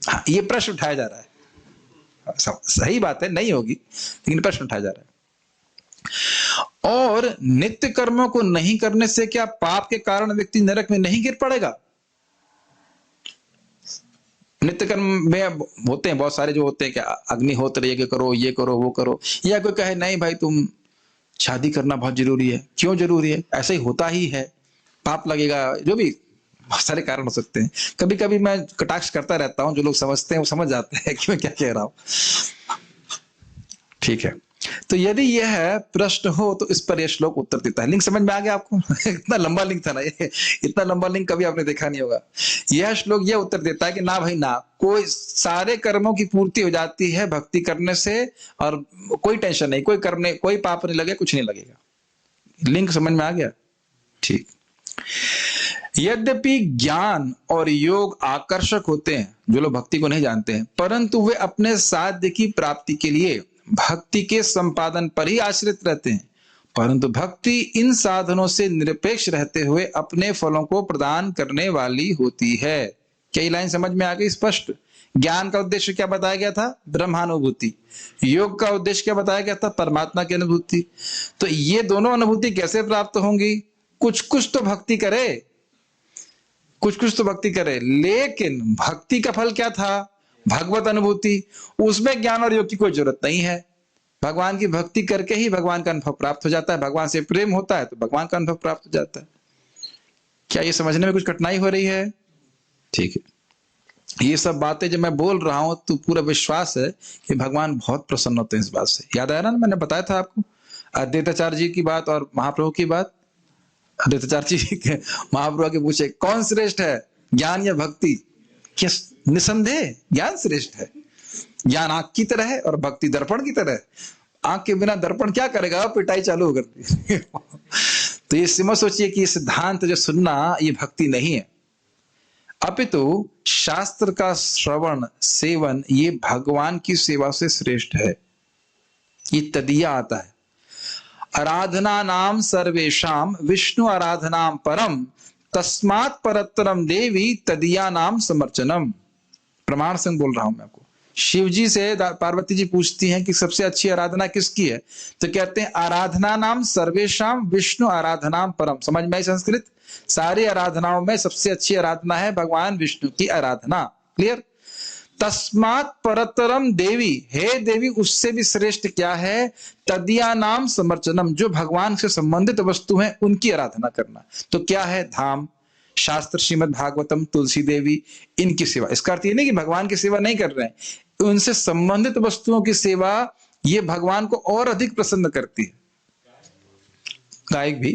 Speaker 1: हाँ, ये प्रश्न उठाया जा रहा है। सही बात है, नहीं होगी, लेकिन प्रश्न उठाया जा रहा है। और नित्य कर्मों को नहीं करने से क्या पाप के कारण व्यक्ति नरक में नहीं गिर पड़ेगा? नित्य कर्म में होते हैं बहुत सारे जो होते हैं कि अग्निहोत्र ये करो, ये करो, वो करो, या कोई कहे नहीं भाई तुम शादी करना बहुत जरूरी है। क्यों जरूरी है? ऐसे ही होता ही है, पाप लगेगा, जो भी बहुत सारे कारण हो सकते हैं। कभी कभी मैं कटाक्ष करता रहता हूं, जो लोग समझते हैं वो समझ जाते हैं कि मैं क्या कह रहा हूं। ठीक है, तो यदि यह प्रश्न हो तो इस पर यह श्लोक उत्तर देता है। लिंक समझ में आ गया आपको? इतना लंबा लिंक था ना ये, इतना लंबा लिंक कभी आपने देखा नहीं होगा। यह श्लोक यह उत्तर देता है कि ना भाई ना, कोई सारे कर्मों की पूर्ति हो जाती है भक्ति करने से और कोई टेंशन नहीं, कोई कर्म नहीं, कोई पाप नहीं लगे, कुछ नहीं लगेगा। लिंक समझ में आ गया? ठीक। यद्यपि ज्ञान और योग आकर्षक होते हैं, जो लोग भक्ति को नहीं जानते हैं, परंतु वे अपने साध्य की प्राप्ति के लिए भक्ति के संपादन पर ही आश्रित रहते हैं। परंतु भक्ति इन साधनों से निरपेक्ष रहते हुए अपने फलों को प्रदान करने वाली होती है। क्या ये लाइन समझ में आ गई? स्पष्ट। ज्ञान का उद्देश्य क्या बताया गया था? ब्रह्मानुभूति। योग का उद्देश्य क्या बताया गया था? परमात्मा की अनुभूति। तो ये दोनों अनुभूति कैसे प्राप्त होंगी? कुछ कुछ तो भक्ति करे, कुछ कुछ तो भक्ति करे, लेकिन भक्ति का फल क्या था? भगवत अनुभूति। उसमें ज्ञान और योग की कोई जरूरत नहीं है। भगवान की भक्ति करके ही भगवान का अनुभव प्राप्त हो जाता है। भगवान से प्रेम होता है तो भगवान का अनुभव प्राप्त हो जाता है। क्या ये समझने में कुछ कठिनाई हो रही है? ठीक है, ये सब बातें जब मैं बोल रहा हूं तो पूरा विश्वास है कि भगवान बहुत प्रसन्न होते हैं इस बात से। याद आया ना, मैंने बताया था आपको अद्वैताचार्य जी की बात और महाप्रभु की बात। अद्वैताचार्य जी महाप्रभु के पूछे कौन श्रेष्ठ है, ज्ञान या भक्ति? क्या निसंदेह ज्ञान श्रेष्ठ है। ज्ञान आंख की तरह है और भक्ति दर्पण की तरह है। आंख के बिना दर्पण क्या करेगा? पिटाई चालू हो करती। तो ये सिमो सोचिए कि ये सिद्धांत जो सुनना ये भक्ति नहीं है, अपितु शास्त्र का श्रवण सेवन ये भगवान की सेवा से श्रेष्ठ है। ये तदीया आता है, आराधना नाम सर्वेशाम विष्णु आराधनाम परम तस्मात् परतरम देवी तदीया नाम समर्चनम। प्रमाण से बोल रहा हूं मैं आपको। शिव जी से पार्वती जी पूछती हैं कि सबसे अच्छी आराधना किसकी है, तो कहते हैं आराधना नाम सर्वेशाम विष्णु आराधनाम परम। समझ में आई संस्कृत? सारी आराधनाओं में सबसे अच्छी आराधना है भगवान विष्णु की आराधना। क्लियर? तस्मात् परतरम देवी, हे देवी उससे भी श्रेष्ठ क्या है? तदिया नाम समर्चनम, जो भगवान से संबंधित वस्तु हैं उनकी आराधना करना। तो क्या है? धाम, शास्त्र, श्रीमद् भागवतम, तुलसी देवी, इनकी सेवा। इसका अर्थ ये नहीं कि भगवान की सेवा नहीं कर रहे हैं, उनसे संबंधित वस्तुओं की सेवा ये भगवान को और अधिक प्रसन्न करती है। गायक भी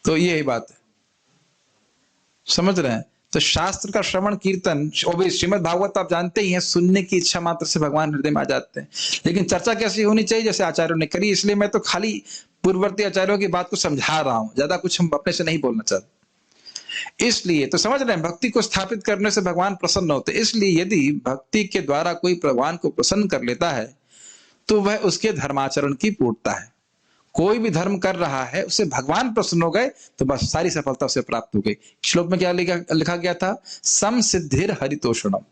Speaker 1: तो यही बात है, समझ रहे हैं? तो शास्त्र का श्रवण कीर्तन, श्रीमद् भागवत आप जानते ही हैं, सुनने की इच्छा मात्र से भगवान हृदय में आ जाते हैं। लेकिन चर्चा कैसी होनी चाहिए? जैसे आचार्यों ने करी, इसलिए मैं तो खाली पूर्ववर्ती आचार्यों की बात को समझा रहा हूं, ज्यादा कुछ हम अपने से नहीं बोलना चाहते। इसलिए तो समझ रहे हैं, भक्ति को स्थापित करने से भगवान प्रसन्न होते। इसलिए यदि भक्ति के द्वारा कोई भगवान को प्रसन्न कर लेता है तो वह उसके धर्माचरण की पूर्णता है। कोई भी धर्म कर रहा है, उससे भगवान प्रसन्न हो गए तो बस सारी सफलता उसे प्राप्त हो गई। श्लोक में क्या लिखा गया था? सम सिद्धिर हरितोषणम।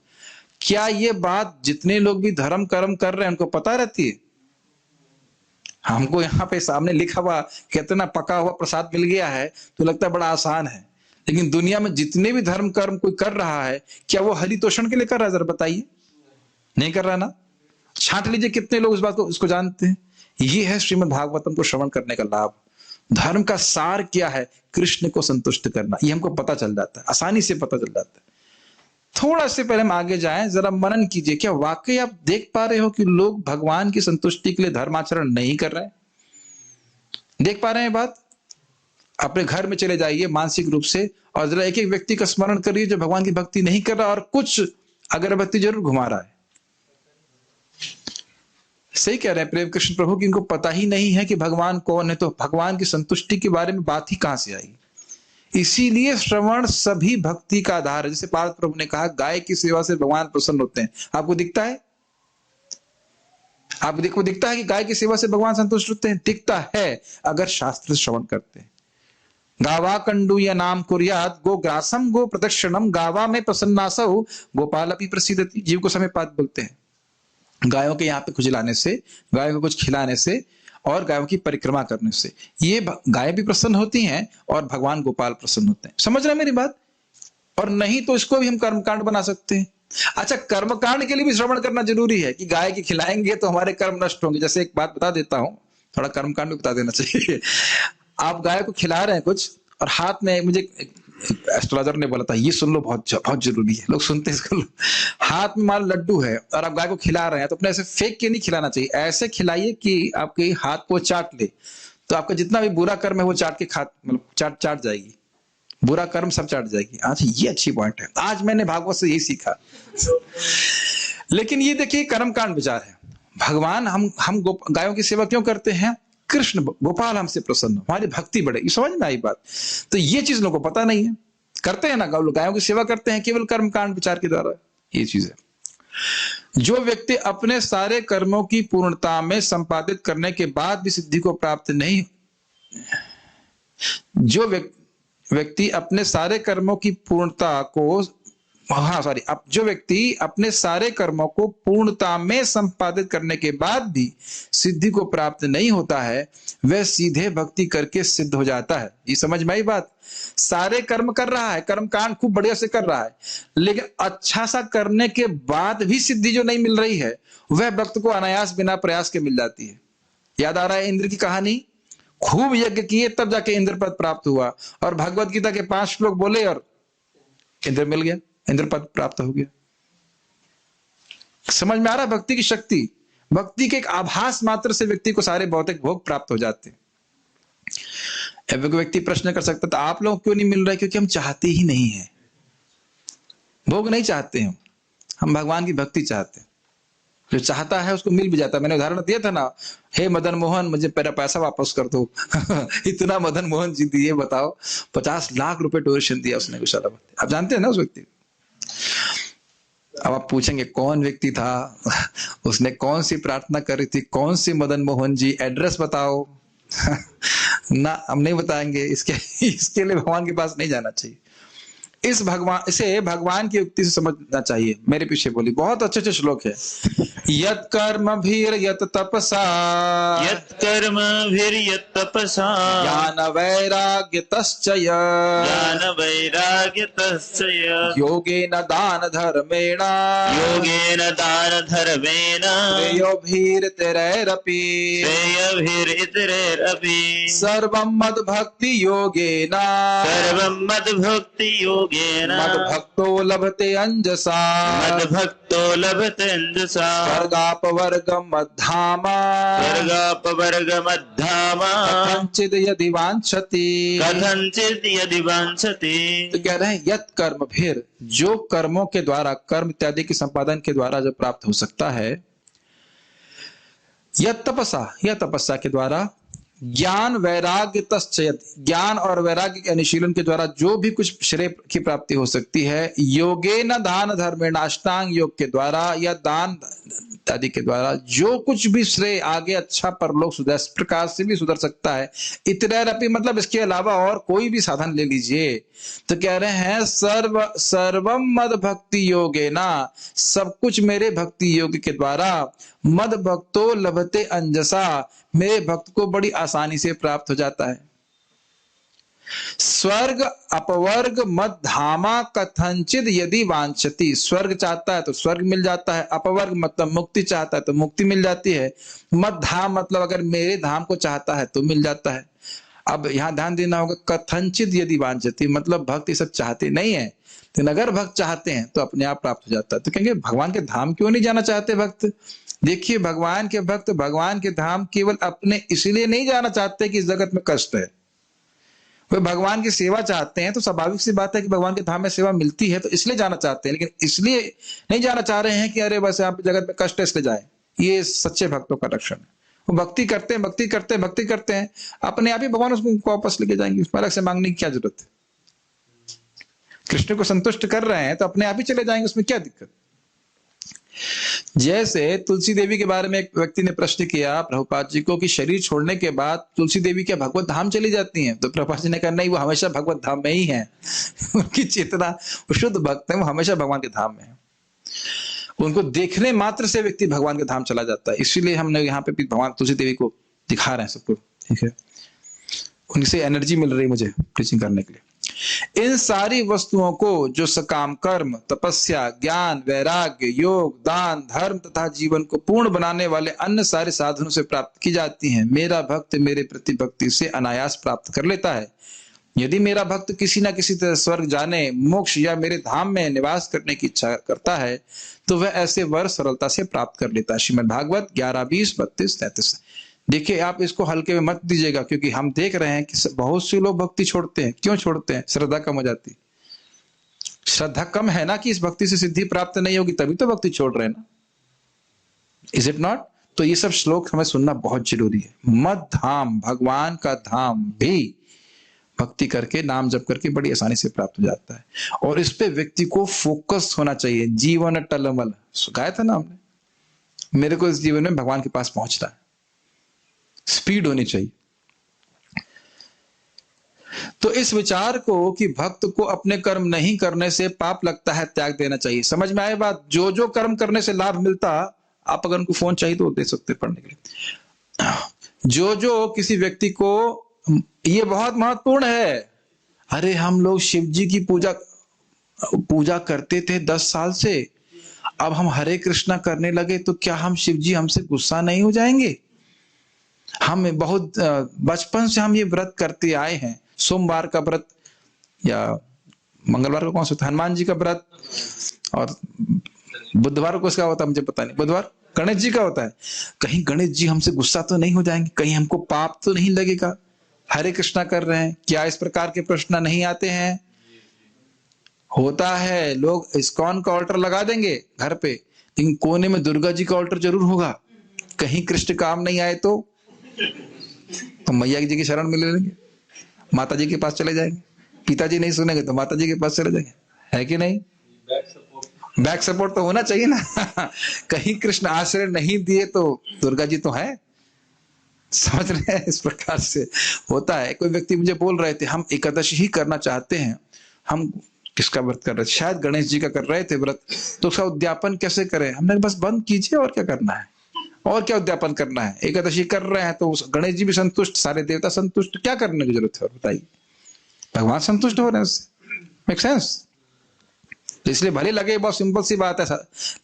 Speaker 1: क्या ये बात जितने लोग भी धर्म कर्म कर रहे हैं उनको पता रहती है? हमको यहाँ पे सामने लिखा हुआ कितना पका हुआ प्रसाद मिल गया है तो लगता है बड़ा आसान है, लेकिन दुनिया में जितने भी धर्म कर्म कोई कर रहा है, क्या वो हरितोषण के लिए कर रहा है? जरा बताइए। नहीं कर रहा ना? छांट लीजिए कितने लोग इस बात को उसको जानते हैं। ये है श्रीमद् भागवतम को श्रवण करने का लाभ। धर्म का सार क्या है? कृष्ण को संतुष्ट करना। ये हमको पता चल जाता है, आसानी से पता चल जाता है। थोड़ा से पहले हम आगे जाएं, जरा मनन कीजिए, क्या वाकई आप देख पा रहे हो कि लोग भगवान की संतुष्टि के लिए धर्माचरण नहीं कर रहे हैं? देख पा रहे हैं बात? अपने घर में चले जाइए मानसिक रूप से और जरा एक एक व्यक्ति का स्मरण करिए जो भगवान की भक्ति नहीं कर रहा और कुछ अगरबत्ती जरूर घुमा रहा है। सही कह रहे हैं प्रेम कृष्ण प्रभु कि इनको पता ही नहीं है कि भगवान कौन है, तो भगवान की संतुष्टि के बारे में बात ही कहां से आई? इसीलिए श्रवण सभी भक्ति का आधार है। जैसे पार्वती प्रभु ने कहा, गाय की सेवा से भगवान प्रसन्न होते हैं। आपको दिखता है? आपको दिखता है कि गाय की सेवा से भगवान संतुष्ट होते हैं? दिखता है अगर शास्त्र श्रवण करते हैं। गावा कंडू या नाम कुर्यात गो ग्रासम गो प्रदक्षिणम गावा में प्रसन्नासौ गोपाल अपि प्रसीदति। जीव को समय पात बोलते हैं। गायों के यहाँ पे खुजलाने से, गायों को कुछ खिलाने से और गायों की परिक्रमा करने से ये गायें भी प्रसन्न होती हैं और भगवान गोपाल प्रसन्न होते हैं। समझ रहे हैं मेरी बात? और नहीं तो इसको भी हम कर्मकांड बना सकते हैं। अच्छा, कर्मकांड के लिए भी श्रवण करना जरूरी है कि गाय की खिलाएंगे तो हमारे कर्म नष्ट होंगे। जैसे एक बात बता देता हूं, थोड़ा कर्मकांड भी बता देना चाहिए। आप गाय को खिला रहे हैं कुछ और हाथ में, मुझे एस्ट्रोलॉजर ने बोला था ये सुन लो, बहुत जरूरी है, लोग सुनते हैं इसको। हाथ में मान लड्डू है और आप गाय को खिला रहे हैं तो अपने ऐसे फेंक के नहीं खिलाना चाहिए। ऐसे खिलाइए कि आपके हाथ को चाट ले, तो आपका जितना भी बुरा कर्म है वो चाट के मतलब चाट जाएगी, बुरा कर्म सब चाट जाएगी। आज ये अच्छी पॉइंट है, आज मैंने भागवत से यही सीखा। लेकिन ये देखिए कर्मकांड विचार है। भगवान हम गायों की सेवा क्यों करते हैं? कृष्ण गोपाल हमसे प्रसन्न, हमारी भक्ति बढ़े, ये समझ में आई बात? तो ये चीज लोगों को पता नहीं है। करते हैं ना, गायों की सेवा करते हैं केवल कर्मकांड विचार के द्वारा, ये चीज है। जो व्यक्ति अपने सारे कर्मों की पूर्णता में संपादित करने के बाद भी सिद्धि को प्राप्त नहीं, जो व्यक्ति अपने सारे कर्मों की पूर्णता को जो व्यक्ति अपने सारे कर्मों को पूर्णता में संपादित करने के बाद भी सिद्धि को प्राप्त नहीं होता है, वह सीधे भक्ति करके सिद्ध हो जाता है। ये समझ में आई बात? सारे कर्म कर रहा है, कर्मकांड खूब बढ़िया से कर रहा है, लेकिन अच्छा सा करने के बाद भी सिद्धि जो नहीं मिल रही है, वह भक्त को अनायास बिना प्रयास के मिल जाती है। याद आ रहा है इंद्र की कहानी? खूब यज्ञ किए तब जाके इंद्र पद प्राप्त हुआ, और भगवत गीता के 5 श्लोक बोले और इंद्र मिल गया, इंद्र पद प्राप्त हो गया। समझ में आ रहा है भक्ति की शक्ति? भक्ति के एक आभास मात्र से व्यक्ति को सारे भौतिक भोग प्राप्त हो जाते हैं। अब व्यक्ति प्रश्न कर सकता था, आप लोग क्यों नहीं मिल रहे? क्योंकि हम चाहते ही नहीं है, भोग नहीं चाहते हैं, हम भगवान की भक्ति चाहते हैं। जो चाहता है उसको मिल भी जाता है। मैंने उदाहरण दिया था ना, हे मदन मोहन मुझे मेरा पैसा वापस कर दो। इतना मदन मोहन जी दिए, बताओ 50 लाख रुपए डोनेशन दिया उसने कुशाला। आप जानते हैं ना उस व्यक्ति। अब आप पूछेंगे कौन व्यक्ति था, उसने कौन सी प्रार्थना करी थी, कौन सी मदन मोहन जी, एड्रेस बताओ। ना हम नहीं बताएंगे, इसके लिए भगवान के पास नहीं जाना चाहिए। इसे भगवान की युक्ति से समझना चाहिए। मेरे पीछे बोली, बहुत अच्छे अच्छे श्लोक है। यत कर्म भीर यत तपसा
Speaker 2: यत् कर्मभिर्यत् तपसा
Speaker 1: ज्ञान वैराग्य तश्चय
Speaker 2: ज्ञान वैराग्यतश्च
Speaker 1: योगेन दान धर्मेण
Speaker 2: योगेन दान धर्मेण
Speaker 1: श्रेयोभिर्तिरैरपि
Speaker 2: श्रेयभिरितरैरपि
Speaker 1: सर्वं मद्भक्ति योगेन
Speaker 2: सर्वं मद्भक्ति योगेन
Speaker 1: मद्भक्तो लभते अंजसा
Speaker 2: मद्भक्तो लभते अंजसा
Speaker 1: स्वर्गापवर्गं मद्धाम
Speaker 2: स्वर्गापवर्गमद्धाम
Speaker 1: कथंचित् यदि वांछति।
Speaker 2: कथंचित् यदि वांछति।
Speaker 1: तो कह रहे हैं यत कर्म फिर जो कर्मों के द्वारा, कर्म इत्यादि के संपादन के द्वारा जो प्राप्त हो सकता है, यत तपसा, यह तपस्या के द्वारा, ज्ञान वैराग्य तश्चयत, ज्ञान और वैराग्य के अनुशीलन के द्वारा जो भी कुछ श्रेय की प्राप्ति हो सकती है, योगेन दान धर्मेण, अष्टांग योग के द्वारा या दान आदि के द्वारा जो कुछ भी श्रेय आगे अच्छा परलोक सुधर, इस प्रकार से भी सुधर सकता है। इतरैरपि मतलब इसके अलावा और कोई भी साधन ले लीजिए। तो कह रहे हैं सर्वम मद भक्ति योगेना, सब कुछ मेरे भक्ति योग के द्वारा, मद भक्तो लभते अंजसा, मेरे भक्त को बड़ी आसानी से प्राप्त हो जाता है। स्वर्ग अपवर्ग मद धामा कथंचित यदि वांछति, स्वर्ग चाहता है तो स्वर्ग मिल जाता है, अपवर्ग मतलब मुक्ति चाहता है तो मुक्ति मिल जाती है, मद धाम मतलब अगर मेरे धाम को चाहता है तो मिल जाता है। अब यहां ध्यान देना होगा, कथंचित यदि वांछति मतलब भक्त ये सब चाहते नहीं है, लेकिन अगर भक्त चाहते हैं तो अपने आप प्राप्त हो जाता है। तो कहेंगे भगवान के धाम क्यों नहीं जाना चाहते भक्त? देखिए, भगवान के भक्त भगवान के धाम केवल अपने इसलिए नहीं जाना चाहते कि इस जगत में कष्ट है, वे भगवान की सेवा चाहते हैं। तो स्वाभाविक सी बात है कि भगवान के धाम में सेवा मिलती है तो इसलिए जाना चाहते हैं, लेकिन इसलिए नहीं जाना चाह रहे हैं कि अरे बस आप जगत में कष्ट है इसलिए जाए। ये सच्चे भक्तों का लक्षण है। वो भक्ति करते हैं, भक्ति करते हैं, भक्ति करते हैं, अपने आप ही भगवान उसको वापस लेके जाएंगे, उसमें अलग से मांगने की क्या जरूरत है। कृष्ण को संतुष्ट कर रहे हैं तो अपने आप ही चले जाएंगे, उसमें क्या दिक्कत। जैसे तुलसी देवी के बारे में एक व्यक्ति ने प्रश्न किया प्रभुपाद जी को कि शरीर छोड़ने के बाद तुलसी देवी क्या भगवत धाम चली जाती हैं? तो प्रभुपाद जी ने कहा नहीं, वो हमेशा भगवत धाम में ही है। उनकी चेतना, वो शुद्ध भक्त है, वो हमेशा भगवान के धाम में है। उनको देखने मात्र से व्यक्ति भगवान के धाम चला जाता है। इसीलिए हमने यहाँ पे भी भगवान तुलसी देवी को दिखा रहे हैं सबको, ठीक है। उनसे एनर्जी मिल रही है मुझे प्रीचिंग करने के लिए। इन सारी वस्तुओं को जो सकाम कर्म, तपस्या, ज्ञान, वैराग्य, योग, दान, धर्म तथा जीवन को पूर्ण बनाने वाले अन्य सारे साधनों से प्राप्त की जाती हैं, मेरा भक्त मेरे प्रति भक्ति से अनायास प्राप्त कर लेता है। यदि मेरा भक्त किसी न किसी तरह स्वर्ग जाने, मोक्ष या मेरे धाम में निवास करने की इच्छा करता है तो वह ऐसे वर सरलता से प्राप्त कर लेता है। श्रीमद् भागवत 11, 20, 32, 33। देखिए, आप इसको हल्के में मत दीजिएगा, क्योंकि हम देख रहे हैं कि बहुत से लोग भक्ति छोड़ते हैं। क्यों छोड़ते हैं? श्रद्धा कम हो जाती। श्रद्धा कम है ना कि इस भक्ति से सिद्धि प्राप्त नहीं होगी, तभी तो भक्ति छोड़ रहे हैं ना। Is it not? तो ये सब श्लोक हमें सुनना बहुत जरूरी है। मद धाम, भगवान का धाम भी भक्ति करके, नाम जप करके बड़ी आसानी से प्राप्त हो जाता है। और इस पे व्यक्ति को फोकस होना चाहिए। जीवन टलमल गाया था ना हमने, मेरे को इस जीवन में भगवान के पास पहुंचना है, स्पीड होनी चाहिए। तो इस विचार को कि भक्त को अपने कर्म नहीं करने से पाप लगता है, त्याग देना चाहिए। समझ में आए बात? जो जो कर्म करने से लाभ मिलता, आप अगर उनको फोन चाहिए तो दे सकते पढ़ने के लिए। जो जो किसी व्यक्ति को, ये बहुत महत्वपूर्ण है। अरे हम लोग शिव जी की पूजा करते थे 10 साल से, अब हम हरे कृष्णा करने लगे तो क्या हम शिव जी हमसे गुस्सा नहीं हो जाएंगे? हम बहुत बचपन से हम ये व्रत करते आए हैं, सोमवार का व्रत या मंगलवार को कौन सा होता है, हनुमान जी का व्रत, और बुधवार को उसका होता है मुझे पता नहीं, बुधवार गणेश जी का होता है। कहीं गणेश जी हमसे गुस्सा तो नहीं हो जाएंगे? कहीं हमको पाप तो नहीं लगेगा? हरे कृष्णा कर रहे हैं, क्या इस प्रकार के प्रश्न नहीं आते हैं? होता है। लोग इस्कॉन का ऑल्टर लगा देंगे घर पे, लेकिन कोने में दुर्गा जी का ऑल्टर जरूर होगा। कहीं कृष्ण काम नहीं आए तो मैया जी की शरण में ले लेंगे, माता जी के पास चले जाएंगे। पिताजी नहीं सुनेंगे तो माता जी के पास चले जाएंगे, है कि नहीं? बैक सपोर्ट तो होना चाहिए ना। कहीं कृष्ण आश्रय नहीं दिए तो दुर्गा जी तो है। समझ रहे हैं? इस प्रकार से होता है। कोई व्यक्ति मुझे बोल रहे थे हम एकादशी ही करना चाहते हैं, हम किसका व्रत कर रहे थे? शायद गणेश जी का कर रहे थे व्रत, तो उसका उद्यापन कैसे करें? हमने कहा, बस बंद कीजिए, और क्या करना है, और क्या उद्यापन करना है? एकादशी कर रहे हैं तो गणेश जी भी संतुष्ट, सारे देवता संतुष्ट, क्या करने की जरूरत है? बताइए, भगवान संतुष्ट हो रहे हैं उससे। Make sense? तो इसलिए भले लगे बहुत सिंपल सी बात है,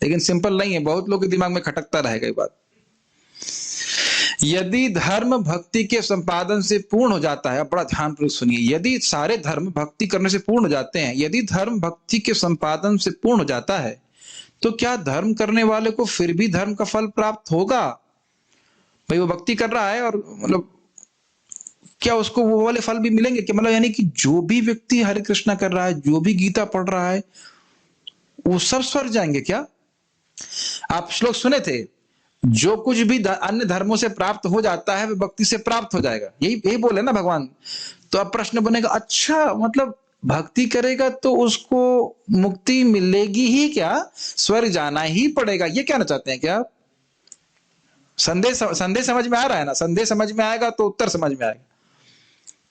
Speaker 1: लेकिन सिंपल नहीं है, बहुत लोगों के दिमाग में खटकता रहेगा ये बात। यदि धर्म भक्ति के संपादन से पूर्ण हो जाता है, बड़ा ध्यानपूर्वक सुनिए, यदि सारे धर्म भक्ति करने से पूर्ण हो जाते हैं, यदि धर्म भक्ति के संपादन से पूर्ण हो जाता है, तो क्या धर्म करने वाले को फिर भी धर्म का फल प्राप्त होगा? भाई वो भक्ति कर रहा है और मतलब क्या उसको वो वाले फल भी मिलेंगे? कि मतलब यानी कि जो भी व्यक्ति हरे कृष्णा कर रहा है, जो भी गीता पढ़ रहा है, वो सब स्वर्ग जाएंगे क्या? आप श्लोक सुने थे, जो कुछ भी अन्य धर्मों से प्राप्त हो जाता है वो भक्ति से प्राप्त हो जाएगा, यही बोले ना भगवान। तो अब प्रश्न बनेगा, अच्छा मतलब भक्ति करेगा तो उसको मुक्ति मिलेगी ही क्या? स्वर्ग जाना ही पड़ेगा, ये कहना चाहते हैं क्या? संदेश समझ में आ रहा है ना? संदेश समझ में आएगा तो उत्तर समझ में आएगा।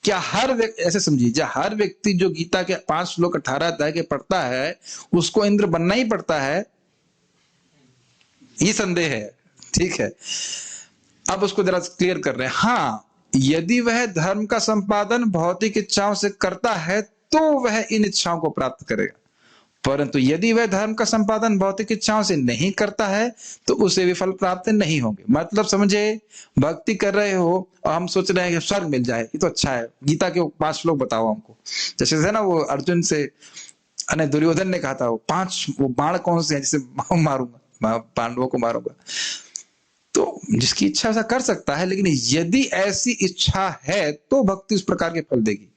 Speaker 1: क्या हर व्यक्ति, ऐसे समझिए, हर व्यक्ति जो गीता के 5 श्लोक 18 अध्याय के पढ़ता है, उसको इंद्र बनना ही पड़ता है? ये संदेह है, ठीक है। अब उसको जरा क्लियर कर रहे हैं। हाँ, यदि वह धर्म का संपादन भौतिक इच्छाओं से करता है तो वह इन इच्छाओं को प्राप्त करेगा, परंतु यदि वह धर्म का संपादन भौतिक इच्छाओं से नहीं करता है तो उसे भी फल प्राप्त नहीं होंगे। मतलब समझे, भक्ति कर रहे हो और हम सोच रहे हैं कि स्वर्ग मिल जाए, ये तो अच्छा है, गीता के 5 श्लोक बताओ हमको। जैसे थे ना वो अर्जुन से, दुर्योधन ने कहा था, वो बाण कौन से हैं जिसे मारूंगा, पांडवों को मारूंगा। तो जिसकी इच्छा ऐसा कर सकता है, लेकिन यदि ऐसी इच्छा है तो भक्ति उस प्रकार के फल देगी।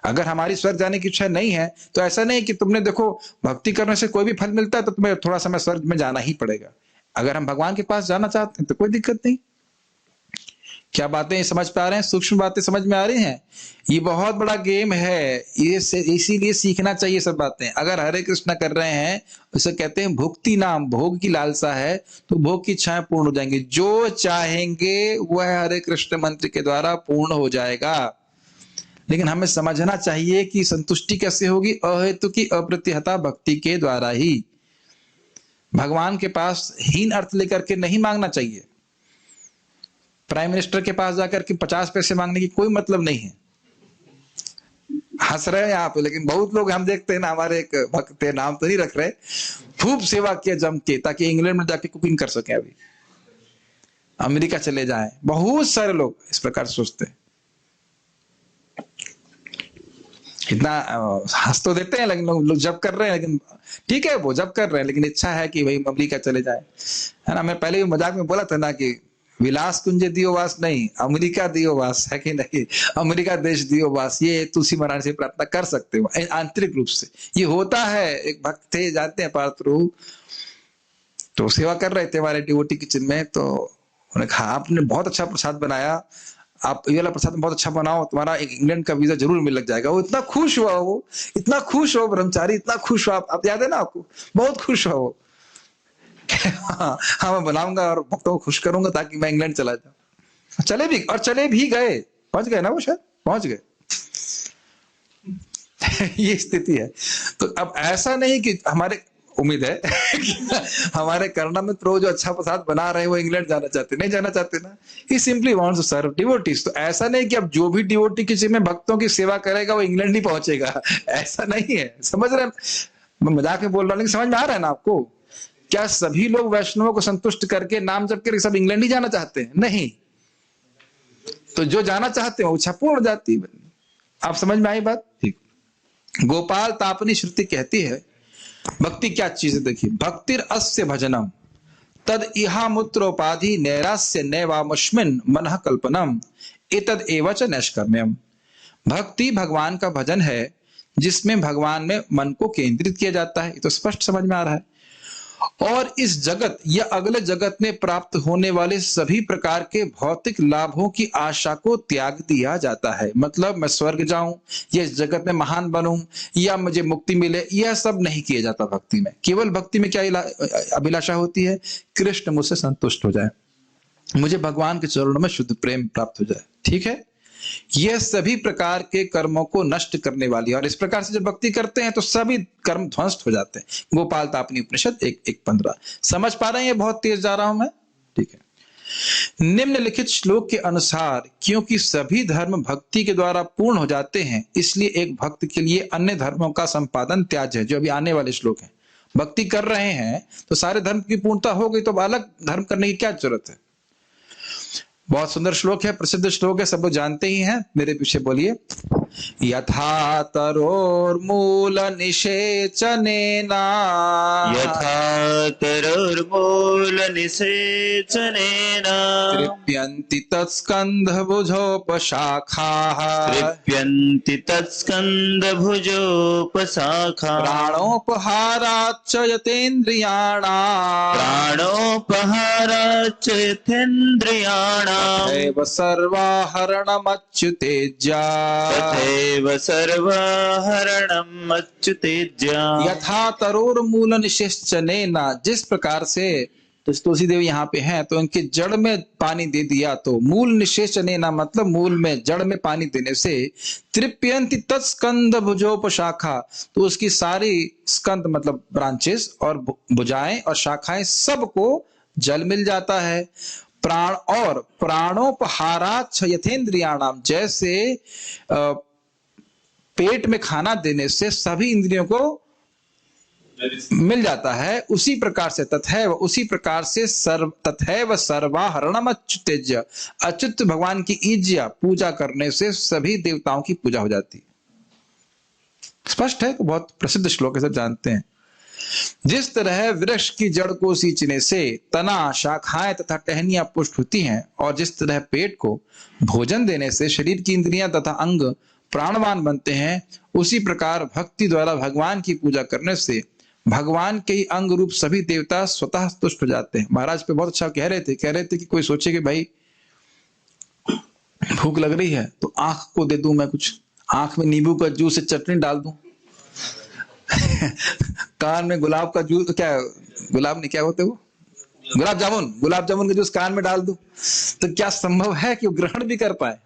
Speaker 1: अगर हमारी स्वर्ग जाने की इच्छा नहीं है तो ऐसा नहीं कि तुमने देखो भक्ति करने से कोई भी फल मिलता है तो तुम्हें थोड़ा समय स्वर्ग में जाना ही पड़ेगा। अगर हम भगवान के पास जाना चाहते हैं तो कोई दिक्कत नहीं। क्या बातें समझ पा रहे हैं? सूक्ष्म बातें समझ में आ रही हैं? ये बहुत बड़ा गेम है, ये इसीलिए सीखना चाहिए सब बातें। अगर हरे कृष्णा कर रहे हैं, उसे कहते हैं भुक्ति नाम, भोग की लालसा है तो भोग की इच्छाएं पूर्ण हो जाएंगी। जो चाहेंगे वह हरे कृष्ण मंत्र के द्वारा पूर्ण हो जाएगा। लेकिन हमें समझना चाहिए कि संतुष्टि कैसे होगी? अहेतु की अप्रतिहता भक्ति के द्वारा ही। भगवान के पास हीन अर्थ लेकर के नहीं मांगना चाहिए। प्राइम मिनिस्टर के पास जाकर के 50 पैसे मांगने की कोई मतलब नहीं है। हंस रहे हैं यहाँ पे, लेकिन बहुत लोग हम देखते हैं ना, हमारे एक भक्त है, नाम तो नहीं रख रहे, खूब सेवा किया जम के, ताकि इंग्लैंड में जाके कुकिंग कर सके, अभी अमेरिका चले जाएं। बहुत सारे लोग इस प्रकार सोचते हैं। इतना हंस तो देते हैं, लेकिन लोग जब कर रहे हैं, लेकिन ठीक है वो जब कर रहे हैं, लेकिन इच्छा है कि भाई अमेरिका चले जाए, है ना। मैं पहले भी मजाक में बोला था ना कि विलास कुंज दियो वास नहीं, अमेरिका दियो वास, है कि नहीं? अमेरिका देश दियो वास, ये तुलसी महाराज से प्रार्थना कर सकते हो आंतरिक रूप से। ये होता है। एक भक्त थे, जाते हैं पार्थरू, तो सेवा कर रहे थे हमारे डिवोटी किचन में, तो उन्होंने कहा आपने बहुत अच्छा प्रसाद बनाया, आप ये वाला प्रसाद बहुत अच्छा बनाओ, तुम्हारा एक इंग्लैंड का वीजा जरूर मिल लग जाएगा। वो इतना खुश हुआ, वो इतना खुश हुआ, ब्रह्मचारी इतना खुश हुआ, आप याद है ना आपको? बहुत खुश हुआ वो। हाँ मैं बनाऊंगा और भक्तों को खुश करूंगा ताकि मैं इंग्लैंड चला जाऊं। चले भी गए, पहुंच गए ना, वो शायद पहुंच गए। ये स्थिति है। तो अब ऐसा नहीं कि हमारे, उम्मीद है कि हमारे करुणा में प्रो जो अच्छा प्रसाद बना रहे हैं वो इंग्लैंड जाना चाहते, नहीं जाना चाहते ना। He simply wants to serve devotees. तो ऐसा नहीं कि अब जो भी डिवोटी किसी में भक्तों की सेवा करेगा वो इंग्लैंड नहीं पहुंचेगा, ऐसा नहीं है। समझ रहे हैं? मैं मजाक में बोल रहा हूं, लेकिन समझ में आ रहा है ना आपको? क्या सभी लोग वैष्णवों को संतुष्ट करके नाम जप करके सब इंग्लैंड ही जाना चाहते हैं? नहीं। तो जो जाना चाहते हैं वो इच्छा पूर्ण हो जाती है। आप समझ में आई बात? ठीक। गोपाल तापनी श्रुति कहती है भक्ति क्या चीज है। देखिए, भक्तिर अस्य भजनम तद इहा मूत्रोपाधि नैरास्य नैवामुष्मिन मनः कल्पनम एतद एवच नैष्कर्म्यम। भक्ति भगवान का भजन है जिसमें भगवान में मन को केंद्रित किया जाता है। ये तो स्पष्ट समझ में आ रहा है। और इस जगत या अगले जगत में प्राप्त होने वाले सभी प्रकार के भौतिक लाभों की आशा को त्याग दिया जाता है। मतलब मैं स्वर्ग जाऊं या इस जगत में महान बनूं या मुझे मुक्ति मिले, यह सब नहीं किया जाता भक्ति में। केवल भक्ति में क्या अभिलाषा होती है? कृष्ण मुझसे संतुष्ट हो जाए, मुझे भगवान के चरणों में शुद्ध प्रेम प्राप्त हो जाए। ठीक है, यह सभी प्रकार के कर्मों को नष्ट करने वाली है। और इस प्रकार से जब भक्ति करते हैं तो सभी कर्म ध्वंस हो जाते हैं। गोपाल तापनी उपनिषद 1:15। समझ पा रहे हैं? ये बहुत तेज जा रहा हूं मैं, ठीक है। निम्नलिखित श्लोक के अनुसार क्योंकि सभी धर्म भक्ति के द्वारा पूर्ण हो जाते हैं, इसलिए एक भक्त के लिए अन्य धर्मों का संपादन त्याज्य है। जो अभी आने वाले श्लोक हैं, भक्ति कर रहे हैं तो सारे धर्म की पूर्णता हो गई, तो अब अलग धर्म करने की क्या जरूरत है। बहुत सुंदर श्लोक है, प्रसिद्ध श्लोक है, सब लोग जानते ही हैं। मेरे पीछे बोलिए। यथा तरोर्मूल निषेचनेन
Speaker 2: यथा तरोर्मूल निषेचनेन
Speaker 1: तृप्यन्ति तत्स्कन्धभुजोपशाखाः
Speaker 2: तृप्यन्ति तत्स्कन्धभुजोपशाखाः
Speaker 1: प्राणोपहाराच्च यतेन्द्रियाणाम्
Speaker 2: प्राणोपहाराच्च यथेन्द्रियाणाम्
Speaker 1: तथैव सर्वाहरणमच्युतेज्या
Speaker 2: तथैव सर्वाहरणम् अच्युतेज्य।
Speaker 1: यथा तरोर्मूल निषेचनेन, जिस प्रकार से तुलसी देवी यहाँ पे हैं तो इनके जड़ में पानी दे दिया, तो मूल निषेचनेन मतलब मूल में जड़ में पानी देने से तृप्यन्ति तत्स्कंद भुजोपशाखा, तो उसकी सारी स्कंद मतलब ब्रांचेस और भुजाएं और शाखाएं सबको जल मिल जाता है। प्राण और प्राणोपहाराच्छ यथेन्द्रियाणाम, जैसे पेट में खाना देने से सभी इंद्रियों को मिल जाता है, उसी प्रकार से तथैव, उसी प्रकार से तथैव सर्वाहरणम अच्युतेज्य, अच्युत भगवान की ईज्या पूजा करने से सभी देवताओं की पूजा हो जाती है। स्पष्ट है, बहुत प्रसिद्ध श्लोक है, सब जानते हैं। जिस तरह वृक्ष की जड़ को सींचने से तना, शाखाएं तथा टहनियां पुष्ट होती हैं, और जिस तरह पेट को भोजन देने से शरीर की इंद्रियां तथा अंग प्राणवान बनते हैं, उसी प्रकार भक्ति द्वारा भगवान की पूजा करने से भगवान के ही अंग रूप सभी देवता स्वतः तुष्ट हो जाते हैं। महाराज पे बहुत अच्छा कह रहे थे कि कोई सोचे कि भाई भूख लग रही है तो आंख को दे दूं मैं कुछ, आंख में नींबू का जूस से चटनी डाल दूं कान में गुलाब का जूस, क्या गुलाब नहीं, क्या होते वो गुलाब जामुन का जूस कान में डाल दूं, तो क्या संभव है कि वो ग्रहण भी कर पाए।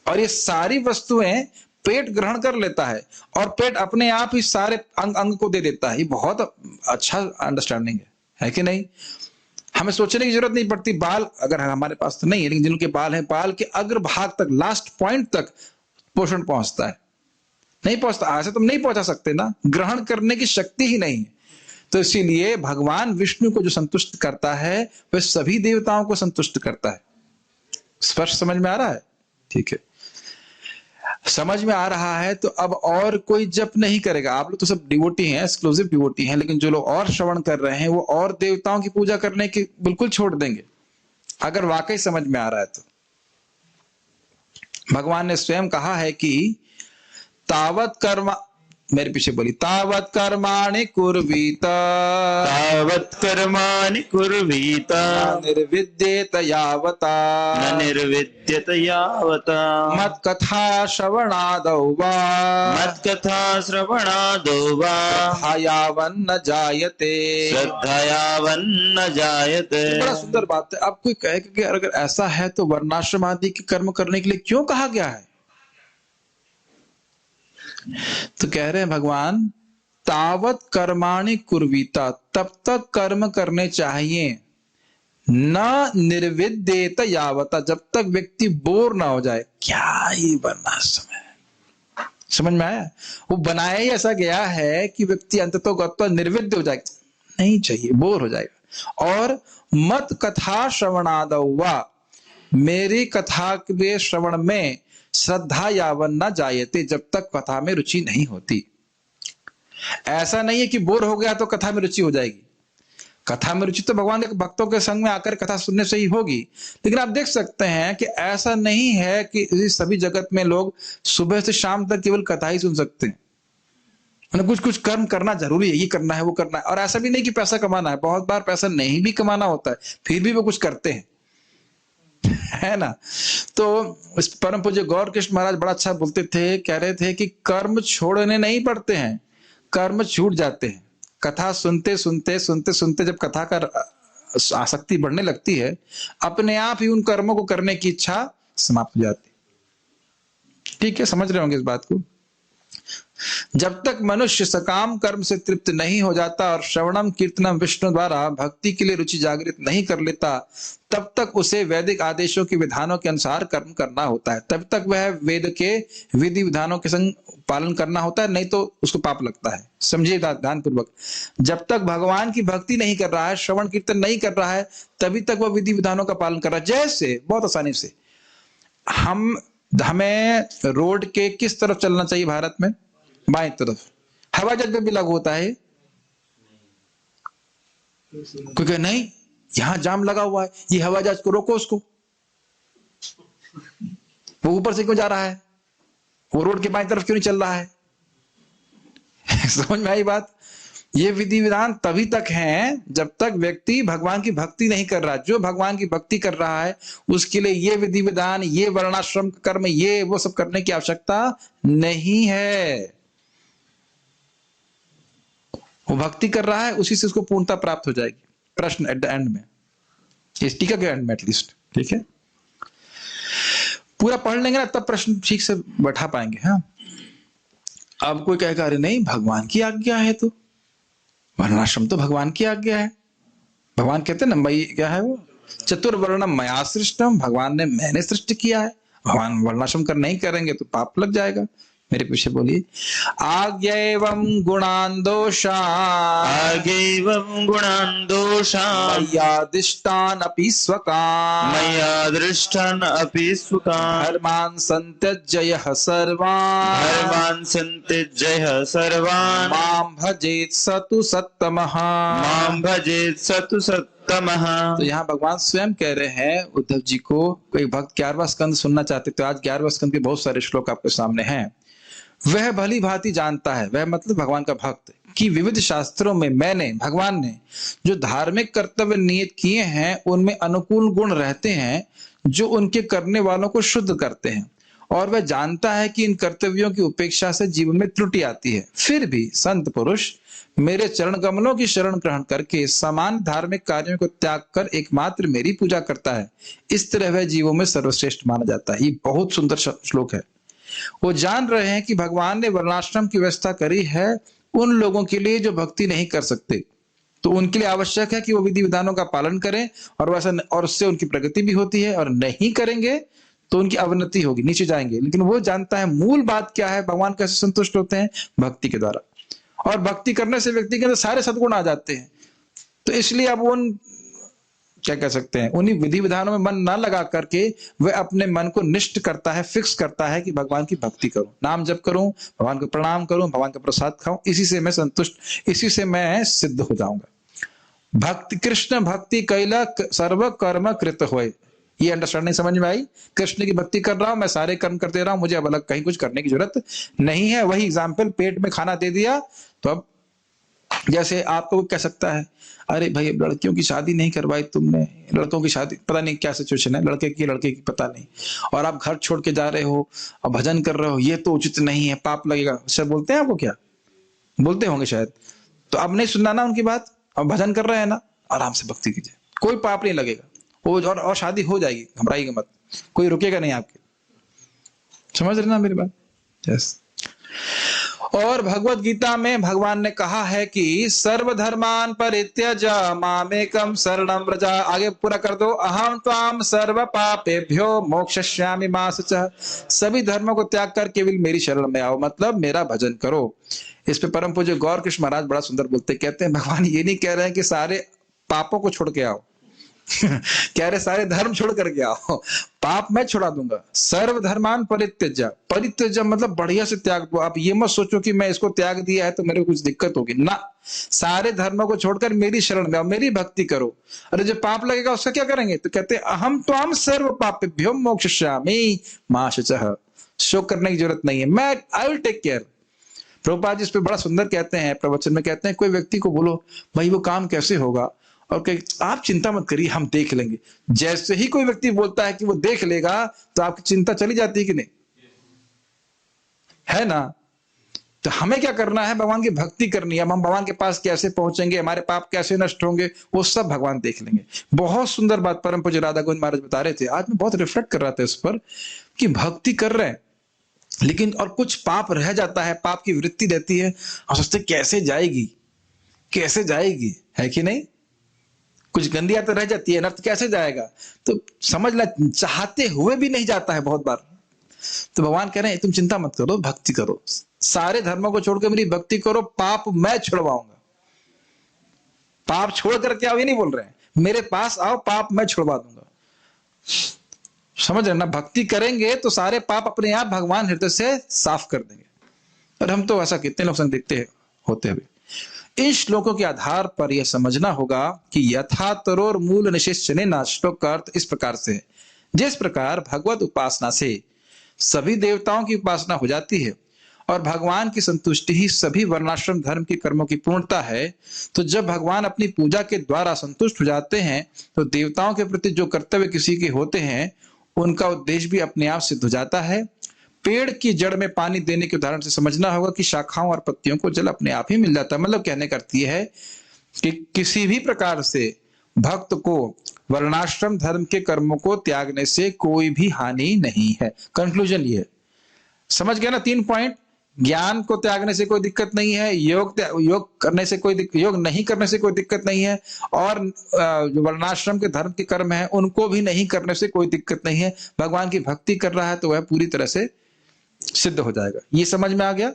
Speaker 1: और ये सारी वस्तुएं पेट ग्रहण कर लेता है और पेट अपने आप ही सारे अंग को दे देता है। ये बहुत अच्छा अंडरस्टैंडिंग है कि नहीं। हमें सोचने की जरूरत नहीं पड़ती। बाल अगर हमारे पास तो नहीं है, लेकिन जिनके बाल हैं, बाल के अग्रभाग तक, लास्ट पॉइंट तक पोषण पहुंचता है। नहीं पहुंचता, ऐसे तुम नहीं पहुंचा सकते ना, ग्रहण करने की शक्ति ही नहीं है। तो इसीलिए भगवान विष्णु को जो संतुष्ट करता है वह सभी देवताओं को संतुष्ट करता है। स्पष्ट समझ में आ रहा है? ठीक है, समझ में आ रहा है। तो अब और कोई जप नहीं करेगा। आप लोग तो सब डिवोटी हैं, एक्सक्लूसिव डिवोटी हैं, लेकिन जो लोग और श्रवण कर रहे हैं वो और देवताओं की पूजा करने की बिल्कुल छोड़ देंगे, अगर वाकई समझ में आ रहा है तो। भगवान ने स्वयं कहा है कि तावत कर्म, मेरे पीछे बोली, तावत कर्माणि कुर्वीत निर्विद्येत यावता
Speaker 2: न निर्विद्यत यावता
Speaker 1: मत कथा श्रवणादौ वा श्रद्धायावन्न जायते। बड़ा सुंदर बात है। अब कोई कहे कि अगर ऐसा है तो वर्णाश्रम आदि के कर्म करने के लिए क्यों कहा गया है? तो कह रहे हैं भगवान, तावत कर्माणि कुर्वीता, तब तक कर्म करने चाहिए, न निर्विद्येत यावता, जब तक व्यक्ति बोर ना हो जाए। क्या ये वर्णाश्रम है? समझ में आया? वो बनाया ही ऐसा गया है कि व्यक्ति अंततः निर्विद्य हो जाए, नहीं चाहिए, बोर हो जाएगा। और मत कथा श्रवणादौ वा, मेरी कथा के श्रवण में श्रद्धा यावन न जायते, जब तक कथा में रुचि नहीं होती। ऐसा नहीं है कि बोर हो गया तो कथा में रुचि हो जाएगी। कथा में रुचि तो भगवान के भक्तों के संग में आकर कथा सुनने से ही होगी। लेकिन आप देख सकते हैं कि ऐसा नहीं है कि सभी जगत में लोग सुबह से शाम तक केवल कथा ही सुन सकते हैं। उन्हें कुछ कुछ कर्म करना जरूरी है, ये करना है, वो करना है। और ऐसा भी नहीं कि पैसा कमाना है, बहुत बार पैसा नहीं भी कमाना होता है, फिर भी वो कुछ करते हैं, है ना। तो इस परम पूज्य गौर कृष्ण महाराज बड़ा अच्छा बोलते थे, कह रहे थे कि कर्म छोड़ने नहीं पड़ते हैं, कर्म छूट जाते हैं। कथा सुनते सुनते सुनते सुनते जब कथा का आसक्ति बढ़ने लगती है, अपने आप ही उन कर्मों को करने की इच्छा समाप्त हो जाती है। ठीक है, समझ रहे होंगे इस बात को। जब तक मनुष्य सकाम कर्म से तृप्त नहीं हो जाता और श्रवणम कीर्तनम विष्णु द्वारा भक्ति के लिए रुचि जागृत नहीं कर लेता, तब तक उसे वैदिक आदेशों के विधानों के अनुसार कर्म करना होता है। तब तक वह वेद के विधि विधानों के संग पालन करना होता है, नहीं तो उसको पाप लगता है। समझिए ध्यान पूर्वक, जब तक भगवान की भक्ति नहीं कर रहा है, श्रवण कीर्तन नहीं कर रहा है, तभी तक वह विधि विधानों का पालन कर रहा है। जैसे बहुत आसानी से हमें रोड के किस तरफ चलना चाहिए भारत में? बाएं तरफ। हवाई जहाज पे भी लागू होता है? क्योंकि नहीं, यहां जाम लगा हुआ है, ये हवाई जहाज को रोको, उसको। वो ऊपर से क्यों जा रहा है? वो रोड के बाएं तरफ क्यों नहीं चल रहा है? समझ में आई बात? ये विधि विधान तभी तक हैं जब तक व्यक्ति भगवान की भक्ति नहीं कर रहा। जो भगवान की भक्ति कर रहा है उसके लिए ये विधि विधान, ये वर्णाश्रम कर्म, ये वो सब करने की आवश्यकता नहीं है। वो भक्ति कर रहा है, उसी से उसको पूर्णता प्राप्त हो जाएगी। प्रश्न एट द एंड में, इस टीका के एंड में एटलीस्ट, ठीक है? पूरा पढ़ लेंगे ना तब प्रश्न ठीक से बैठा पाएंगे। हाँ, अब कोई कहेगा अरे नहीं, भगवान की आज्ञा है तो वर्णाश्रम तो भगवान की आज्ञा है। भगवान कहते हैं ना, भाई क्या है वो, चतुर्वर्णम मया सृष्टम, भगवान ने, मैंने सृष्टि किया है। भगवान वर्णाश्रम कर नहीं करेंगे तो पाप लग जाएगा। मेरे पीछे बोलिए। आज्ञा एवं गुणान दोषान,
Speaker 2: आगैवं गुणान् दोषान्
Speaker 1: मय्यादिष्टान् अपि स्वकान्,
Speaker 2: मया दृष्टान् अपि सुखान्
Speaker 1: धर्मान् सन्त्यज्य यः सर्वान्,
Speaker 2: धर्मान् सन्त्यज्य सर्वान्
Speaker 1: मां भजेत् स तु सत्तमः।
Speaker 2: मां भजेत् स तु सत्तमः।
Speaker 1: तो यहाँ भगवान स्वयं कह रहे हैं उद्धव जी को। कोई भक्त 11वां स्कंद सुनना चाहते तो आज 11वां स्कंद के बहुत सारे श्लोक आपके सामने हैं। वह भली भांति जानता है, वह मतलब भगवान का भक्त, कि विविध शास्त्रों में मैंने, भगवान ने जो धार्मिक कर्तव्य नियत किए हैं उनमें अनुकूल गुण रहते हैं जो उनके करने वालों को शुद्ध करते हैं, और वह जानता है कि इन कर्तव्यों की उपेक्षा से जीवन में त्रुटि आती है। फिर भी संत पुरुष मेरे चरण कमलों की शरण ग्रहण करके समान धार्मिक कार्यों को त्याग कर एकमात्र मेरी पूजा करता है। इस तरह वह जीवों में सर्वश्रेष्ठ माना जाता है। ये बहुत सुंदर श्लोक है। वो जान रहे हैं कि भगवान ने वर्णाश्रम की व्यवस्था करी है उन लोगों के लिए जो भक्ति नहीं कर सकते, तो उनके लिए आवश्यक है कि वो विधि विधानों का पालन करें, और वैसा, और उससे उनकी प्रगति भी होती है, और नहीं करेंगे तो उनकी अवनति होगी, नीचे जाएंगे। लेकिन वो जानता है मूल बात क्या है, भगवान कैसे संतुष्ट होते हैं, भक्ति के द्वारा। और भक्ति करने से व्यक्ति के अंदर सारे सद्गुण आ जाते हैं। तो इसलिए अब उन, क्या कह सकते हैं, उन्हीं विधि विधानों में मन ना लगा करके वह अपने मन को निष्ठ करता है, फिक्स करता है कि भगवान की भक्ति करूं, नाम जप करूं, भगवान को प्रणाम करूं, भगवान का प्रसाद खाऊं, इसी से मैं संतुष्ट, इसी से मैं सिद्ध हो जाऊंगा। भक्ति कृष्ण भक्ति कैला सर्व कर्म कृत होए। ये अंडरस्टैंडिंग समझ में आई? कृष्ण की भक्ति कर रहा हूं, मैं सारे कर्म करते रहा हूं, मुझे अब अलग कहीं कुछ करने की जरूरत नहीं है। वही एग्जाम्पल, पेट में खाना दे दिया तो अब जैसे आपको कह सकता है अरे भाई लड़कियों की शादी नहीं करवाई तुमने, लड़कों की शादी, पता नहीं क्या सिचुएशन है, लड़के की पता नहीं, और आप घर छोड़ के जा रहे हो और भजन कर रहे हो, ये तो उचित नहीं है, पाप लगेगा। सर बोलते हैं आपको, क्या बोलते होंगे शायद। तो अब नहीं सुनना ना उनकी बात, अब भजन कर रहे हैं ना, आराम से भक्ति कीजिए, कोई पाप नहीं लगेगा, और शादी हो जाएगी, घबराइएगा मत, कोई रुकेगा नहीं आपके। समझ रहे ना मेरी बात? यस। और भगवत गीता में भगवान ने कहा है कि सर्वधर्मान परित्यज मामेकम शरणं व्रज। आगे पूरा कर दो। अहम त्वाम सर्व पापेभ्यो मोक्षयिष्यामि मा शुचः। सभी धर्मों को त्याग कर केवल मेरी शरण में आओ, मतलब मेरा भजन करो। इस पे परम पूज्य गौर कृष्ण महाराज बड़ा सुंदर बोलते, कहते हैं भगवान ये नहीं कह रहे हैं कि सारे पापों को छोड़ के आओ कह रहे सारे धर्म छोड़ करके आओ, पाप मैं छुड़ा दूंगा। सर्व धर्मान परित्यज्य, परित्यज्य मतलब बढ़िया से त्याग दो। आप ये मत सोचो कि मैं इसको त्याग दिया है तो मेरे को कुछ दिक्कत होगी ना, सारे धर्मों को छोड़कर मेरी शरण में आओ, मेरी भक्ति करो। अरे जो पाप लगेगा उसका क्या करेंगे? तो कहते अहम त्वाम सर्व पापेभ्यो मोक्षयिष्यामि मा शुचः। शोक करने की जरूरत नहीं है, मैं I will take care. Prabhupada ji इस पे बड़ा सुंदर कहते हैं, प्रवचन में कहते हैं कोई व्यक्ति को बोलो भाई वो काम कैसे होगा, और आप चिंता मत करिए हम देख लेंगे। जैसे ही कोई व्यक्ति बोलता है कि वो देख लेगा तो आपकी चिंता चली जाती है कि नहीं, है ना? तो हमें क्या करना है? भगवान की भक्ति करनी है। अब हम भगवान के पास कैसे पहुंचेंगे, हमारे पाप कैसे नष्ट होंगे, वो सब भगवान देख लेंगे। बहुत सुंदर बात परम पूज्य राधा गोविंद महाराज बता रहे थे, आज मैं बहुत रिफ्लेक्ट कर रहा था इस पर कि भक्ति कर रहे हैं, लेकिन और कुछ पाप रह जाता है, पाप की वृत्ति रहती है, हम सोचते कैसे जाएगी, कैसे जाएगी, है कि नहीं? कुछ गंदी आदत रह जाती है, नर्थ कैसे जाएगा? तो समझ ला चाहते हुए भी नहीं जाता है बहुत बार। तो भगवान कह रहे हैं तुम चिंता मत करो, भक्ति करो, सारे धर्मों को छोड़कर मेरी भक्ति करो, पाप मैं छुड़वाऊंगा। पाप छोड़ करके आओ ये नहीं बोल रहे हैं, मेरे पास आओ, पाप मैं छुड़वा दूंगा। समझ रहे ना? भक्ति करेंगे तो सारे पाप अपने आप भगवान हृदय से साफ कर देंगे। और हम तो ऐसा कितने लोग संग देखते होते हुए। इन श्लोकों के आधार पर यह समझना होगा कि यथा तरोर मूल निश्चय ना, श्लोक का अर्थ इस प्रकार से है, जिस प्रकार भगवत उपासना से सभी देवताओं की उपासना हो जाती है और भगवान की संतुष्टि ही सभी वर्णाश्रम धर्म के कर्मों की पूर्णता है, तो जब भगवान अपनी पूजा के द्वारा संतुष्ट हो जाते हैं तो देवताओं के प्रति जो कर्तव्य किसी के होते हैं उनका उद्देश्य भी अपने आप सिद्ध हो जाता है। पेड़ की जड़ में पानी देने के उदाहरण से समझना होगा कि शाखाओं और पत्तियों को जल अपने आप ही मिल जाता है। मतलब कहने का अर्थ यह है कि किसी भी प्रकार से भक्त को वर्णाश्रम धर्म के कर्मों को त्यागने से कोई भी हानि नहीं है। कंक्लूजन ये समझ गया ना? 3 पॉइंट। ज्ञान को त्यागने से कोई दिक्कत नहीं है, योग करने से योग नहीं करने से कोई दिक्कत नहीं है, और जो वर्णाश्रम के धर्म के कर्म है उनको भी नहीं करने से कोई दिक्कत नहीं है। भगवान की भक्ति कर रहा है तो वह पूरी तरह से सिद्ध हो जाएगा। ये समझ में आ गया?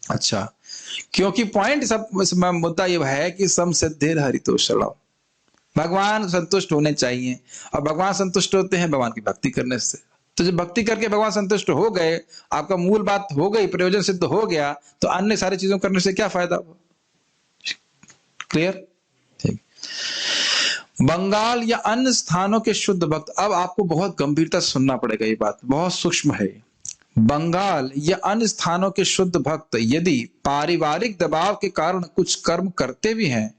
Speaker 1: अच्छा, क्योंकि पॉइंट सब मुद्दा यह है कि सम सिद्धिर हरितोषणम, भगवान संतुष्ट होने चाहिए, और भगवान संतुष्ट होते हैं भगवान की भक्ति करने से। तो जब भक्ति करके भगवान संतुष्ट हो गए, आपका मूल बात हो गई, प्रयोजन सिद्ध हो गया, तो अन्य सारी चीजों करने से क्या फायदा हुआ? क्लियर? ठीक। बंगाल या अन्य स्थानों के शुद्ध भक्त, अब आपको बहुत गंभीरता से सुनना पड़ेगा, ये बात बहुत सूक्ष्म है। बंगाल या अन्य स्थानों के शुद्ध भक्त यदि पारिवारिक दबाव के कारण कुछ कर्म करते भी हैं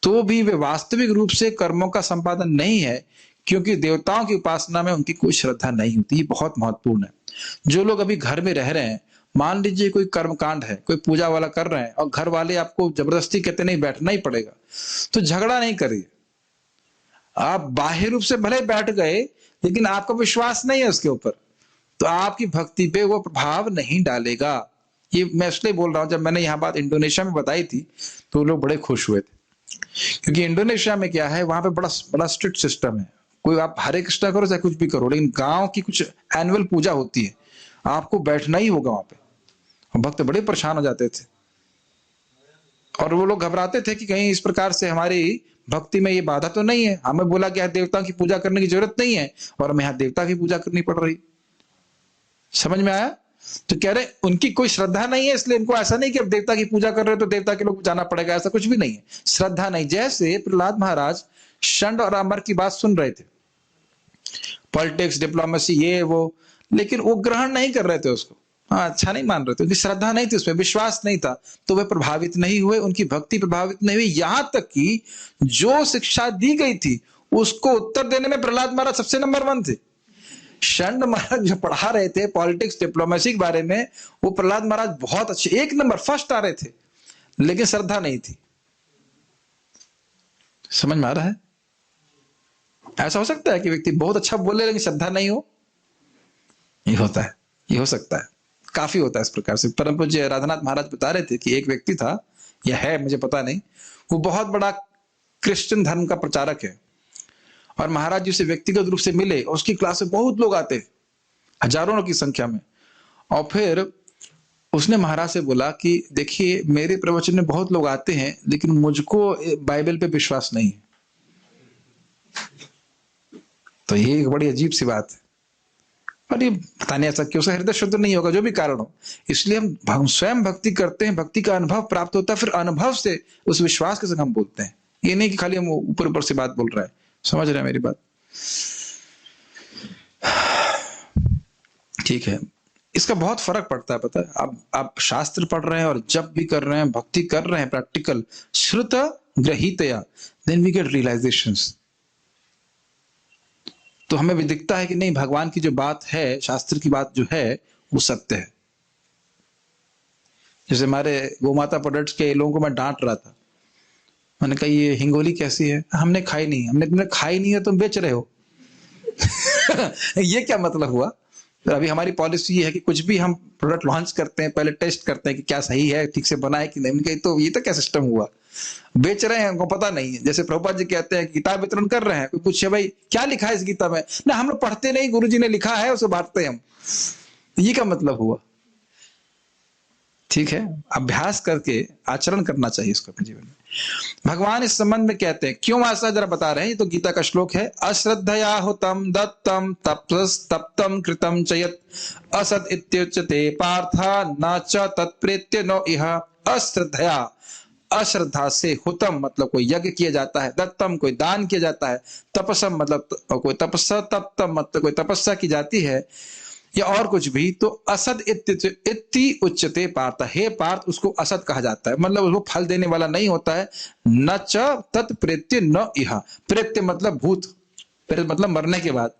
Speaker 1: तो भी वे वास्तविक रूप से कर्मों का संपादन नहीं है, क्योंकि देवताओं की उपासना में उनकी कोई श्रद्धा नहीं होती। ये बहुत महत्वपूर्ण है। जो लोग अभी घर में रह रहे हैं, मान लीजिए कोई कर्मकांड है, कोई पूजा वाला कर रहे हैं और घर वाले आपको जबरदस्ती कहते नहीं बैठना ही पड़ेगा, तो झगड़ा नहीं करिए। आप बाह्य रूप से भले बैठ गए लेकिन आपका विश्वास नहीं है उसके ऊपर, तो आपकी भक्ति पे वो प्रभाव नहीं डालेगा। ये मैं इसलिए बोल रहा हूं, जब मैंने यह बात इंडोनेशिया में बताई थी तो लोग बड़े खुश हुए थे, क्योंकि इंडोनेशिया में क्या है, वहां पे बड़ा स्ट्रिक्ट सिस्टम है। कोई आप हरे कृष्णा करो चाहे कुछ भी करो, लेकिन गांव की कुछ एनुअल पूजा होती है, आपको बैठना ही होगा वहां पे। भक्त बड़े परेशान हो जाते थे और वो लोग घबराते थे कि कहीं इस प्रकार से हमारी भक्ति में ये बाधा तो नहीं है। हमें बोला गया देवताओं की पूजा करने की जरूरत नहीं है और हमें यहाँ देवता की पूजा करनी पड़ रही। समझ में आया? तो कह रहे उनकी कोई श्रद्धा नहीं है, इसलिए इनको ऐसा नहीं कि अब देवता की पूजा कर रहे हो तो देवता के लोग जाना पड़ेगा, ऐसा कुछ भी नहीं है। श्रद्धा नहीं। जैसे प्रहलाद महाराज षंड और अमर की बात सुन रहे थे, पॉलिटिक्स, डिप्लोमेसी, ये वो, लेकिन वो ग्रहण नहीं कर रहे थे उसको। हाँ, अच्छा नहीं मान रहे थे, उनकी श्रद्धा नहीं थी, उसमें विश्वास नहीं था, तो वे प्रभावित नहीं हुए, उनकी भक्ति प्रभावित नहीं हुई। यहां तक कि जो शिक्षा दी गई थी उसको उत्तर देने में प्रहलाद महाराज सबसे नंबर 1 थे। षंड महाराज जो पढ़ा रहे थे पॉलिटिक्स, डिप्लोमेसी के बारे में, वो प्रहलाद महाराज बहुत अच्छे, 1 नंबर फर्स्ट आ रहे थे, लेकिन श्रद्धा नहीं थी। समझ में आ रहा है? ऐसा हो सकता है कि व्यक्ति बहुत अच्छा बोले लेकिन श्रद्धा नहीं हो? ये होता है, ये हो सकता है, काफी होता है इस प्रकार से। परम पूज्य राधानाथ महाराज बता रहे थे कि एक व्यक्ति था, या है मुझे पता नहीं, वो बहुत बड़ा क्रिश्चियन धर्म का प्रचारक है, और महाराज जी से व्यक्तिगत रूप से मिले, उसकी क्लास में बहुत लोग आते, हजारों की संख्या में। और फिर उसने महाराज से बोला कि देखिए मेरे प्रवचन में बहुत लोग आते हैं लेकिन मुझको बाइबल पे विश्वास नहीं है। तो ये एक बड़ी अजीब सी बात है, और ये पता नहीं ऐसा क्यों, हृदय शुद्ध नहीं होगा, जो भी कारण हो। इसलिए हम स्वयं भक्ति करते हैं, भक्ति का अनुभव प्राप्त होता है, फिर अनुभव से उस विश्वास के संग हम बोलते हैं। ये नहीं कि खाली हम ऊपर ऊपर से बात बोल रहे हैं। समझ रहे हैं मेरी बात? ठीक है, इसका बहुत फर्क पड़ता है, पता है। अब आप शास्त्र पढ़ रहे हैं और जब भी कर रहे हैं, भक्ति कर रहे हैं, प्रैक्टिकल श्रुत ग्रहीतया, देन वी गेट रियलाइजेशंस। तो हमें भी दिखता है कि नहीं, भगवान की जो बात है, शास्त्र की बात जो है, वो सत्य है। जैसे हमारे गोमाता प्रोडक्ट्स के लोगों को मैं डांट रहा था, मैंने कहा ये हिंगोली कैसी है? हमने खाई नहीं। हमने तुमने खाई नहीं है, तुम बेच रहे हो। ये क्या मतलब हुआ? तो अभी हमारी पॉलिसी ये है कि कुछ भी हम प्रोडक्ट लॉन्च करते हैं पहले टेस्ट करते हैं कि क्या सही है, ठीक से बना है कि नहीं। उनके तो ये तो क्या सिस्टम हुआ, बेच रहे हैं, हमको पता नहीं है। जैसे प्रभुपाद जी कहते हैं किताब वितरण कर रहे हैं, कोई पूछे भाई क्या लिखा है इस गीता में, ना हम लोग पढ़ते नहीं, गुरुजी ने लिखा है उसे बांटते हैं हम। ये क्या मतलब हुआ? ठीक है, अभ्यास करके आचरण करना चाहिए इसको अपने जीवन में। भगवान इस संबंध में कहते हैं, क्यों ऐसा जरा बता रहे हैं। ये तो गीता का श्लोक है। अश्रद्धया हुतम दत्तम तप्तम कृतम चयत असद इत्युच्यते पार्थ न च तत्प्रेत्य नो इह। अश्रद्धया, अश्रद्धा से, हुतम मतलब कोई यज्ञ किया जाता है, दत्तम कोई दान किया जाता है, तपसम मतलब कोई तपस्या, तप्तम मतलब कोई तपस्या की जाती है, या और कुछ भी, तो असद इति उच्यते पार्थ। हे पार्थ, उसको असद कहा जाता है, मतलब उसको फल देने वाला नहीं होता है। न च तत्प्रेत्य न इह। प्रेत्य मतलब भूत, प्रेत्य मतलब मरने के बाद,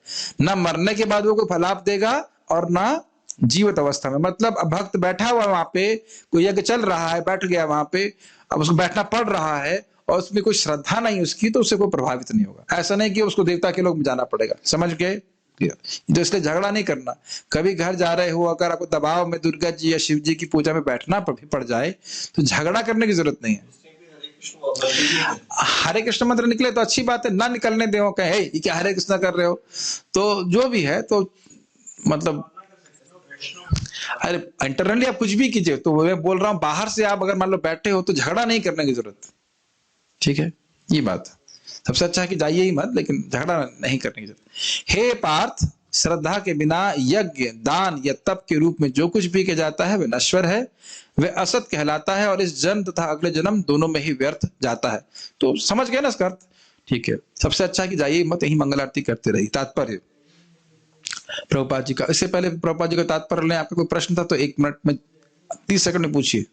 Speaker 1: न मरने के बाद वो कोई फलाप देगा और न जीवित अवस्था में। मतलब अब भक्त बैठा हुआ वहां पे, कोई यज्ञ चल रहा है, बैठ गया वहां पे, अब उसको बैठना पड़ रहा है और उसमें कोई श्रद्धा नहीं उसकी, तो उससे कोई प्रभावित नहीं होगा। ऐसा नहीं कि उसको देवता के लोग में जाना पड़ेगा, समझ गए? तो इसलिए झगड़ा नहीं करना। कभी घर जा रहे हो, अगर आपको दबाव में दुर्गा जी या शिव जी की पूजा में बैठना पड़ जाए तो झगड़ा करने की जरूरत नहीं है। हरे कृष्ण मंत्र निकले तो अच्छी बात है, ना निकलने दो, कहे ये क्या हरे कृष्ण कर रहे हो, तो जो भी है, तो मतलब अरे इंटरनली आप कुछ भी कीजिए। तो मैं बोल रहा हूं बाहर से आप अगर मान लो बैठे हो तो झगड़ा नहीं करने की जरूरत। ठीक है, ये बात सबसे अच्छा है कि जाइए ही मत, लेकिन झगड़ा नहीं करने की जरूरत। हे पार्थ, श्रद्धा के बिना यज्ञ, दान या तप के रूप में जो कुछ भी किया जाता है वह नश्वर है, वह असत कहलाता है और इस जन्म तथा अगले जन्म दोनों में ही व्यर्थ जाता है। तो समझ गए ना इसका अर्थ? ठीक है, सबसे अच्छा है कि जाइए मत, यही मंगल आरती करते रहिए। तात्पर्य प्रभुपाद जी का, इससे पहले प्रभुपाद जी का तात्पर्य लें। आपका कोई प्रश्न था तो 1 मिनट में 30 सेकंड में पूछिए,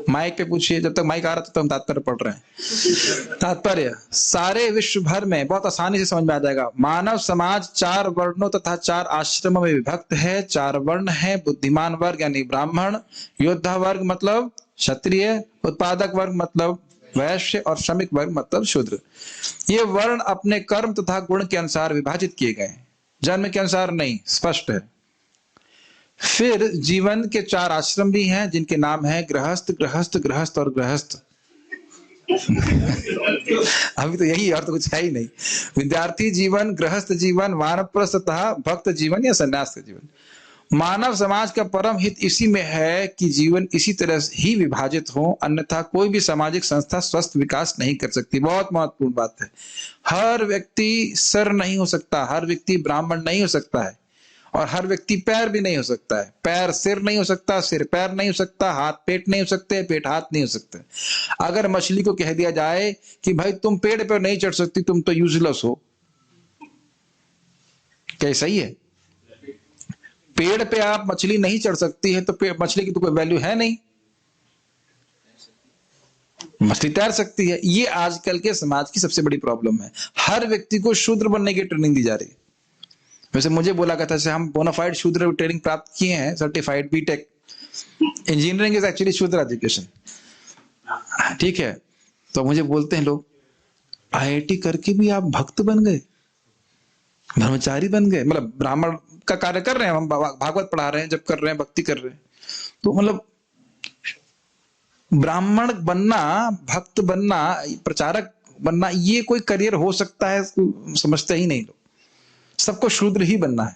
Speaker 1: माइक पे पूछिए। जब तक माइक आ रहा था तो हम तात्पर्य पढ़ रहे हैं। तात्पर्य सारे विश्व भर में बहुत आसानी से समझ में आ जाएगा। मानव समाज 4 वर्णों तथा 4 आश्रमों में विभक्त है। 4 वर्ण है, बुद्धिमान वर्ग यानी ब्राह्मण, योद्धा वर्ग मतलब क्षत्रिय, उत्पादक वर्ग मतलब वैश्य और श्रमिक वर्ग मतलब शूद्र। ये वर्ण अपने कर्म तथा गुण के अनुसार विभाजित किए गए हैं, जन्म के अनुसार नहीं, स्पष्ट है। फिर जीवन के 4 आश्रम भी हैं जिनके नाम है गृहस्थ, गृहस्थ, गृहस्थ और गृहस्थ। अभी तो यही, और तो कुछ है ही नहीं। विद्यार्थी जीवन, गृहस्थ जीवन, वानप्रस्थ तथा भक्त जीवन या संन्यास का जीवन। मानव समाज का परम हित इसी में है कि जीवन इसी तरह ही विभाजित हो, अन्यथा कोई भी सामाजिक संस्था स्वस्थ विकास नहीं कर सकती। बहुत महत्वपूर्ण बात है। हर व्यक्ति सर नहीं हो सकता, हर व्यक्ति ब्राह्मण नहीं हो सकता है, और हर व्यक्ति पैर भी नहीं हो सकता है। पैर सिर नहीं हो सकता, सिर पैर नहीं हो सकता, हाथ पेट नहीं हो सकते, पेट हाथ नहीं हो सकते। अगर मछली को कह दिया जाए कि भाई तुम पेड़ पर नहीं चढ़ सकती, तुम तो यूजलेस हो, क्या सही है? पेड़ पे आप मछली नहीं चढ़ सकती है तो मछली की तो कोई वैल्यू है नहीं। मछली तैर सकती है। ये आजकल के समाज की सबसे बड़ी प्रॉब्लम है। हर व्यक्ति को शूद्र बनने की ट्रेनिंग दी जा रही है। वैसे मुझे बोला गया था, हम बोनाफाइड शूद्र ट्रेनिंग प्राप्त किए हैं, certified BTech. Engineering is actually शूद्र एजुकेशन। ठीक है, तो मुझे बोलते हैं लोग, आईआईटी करके भी आप भक्त बन गए, ब्रह्मचारी बन गए, मतलब ब्राह्मण का कार्य कर रहे हैं, हम भागवत पढ़ा रहे हैं, जब कर रहे हैं, भक्ति कर रहे हैं, तो मतलब ब्राह्मण बनना, भक्त बनना, प्रचारक बनना, ये कोई करियर हो सकता है? समझते ही नहीं लोग। सबको शूद्र ही बनना है,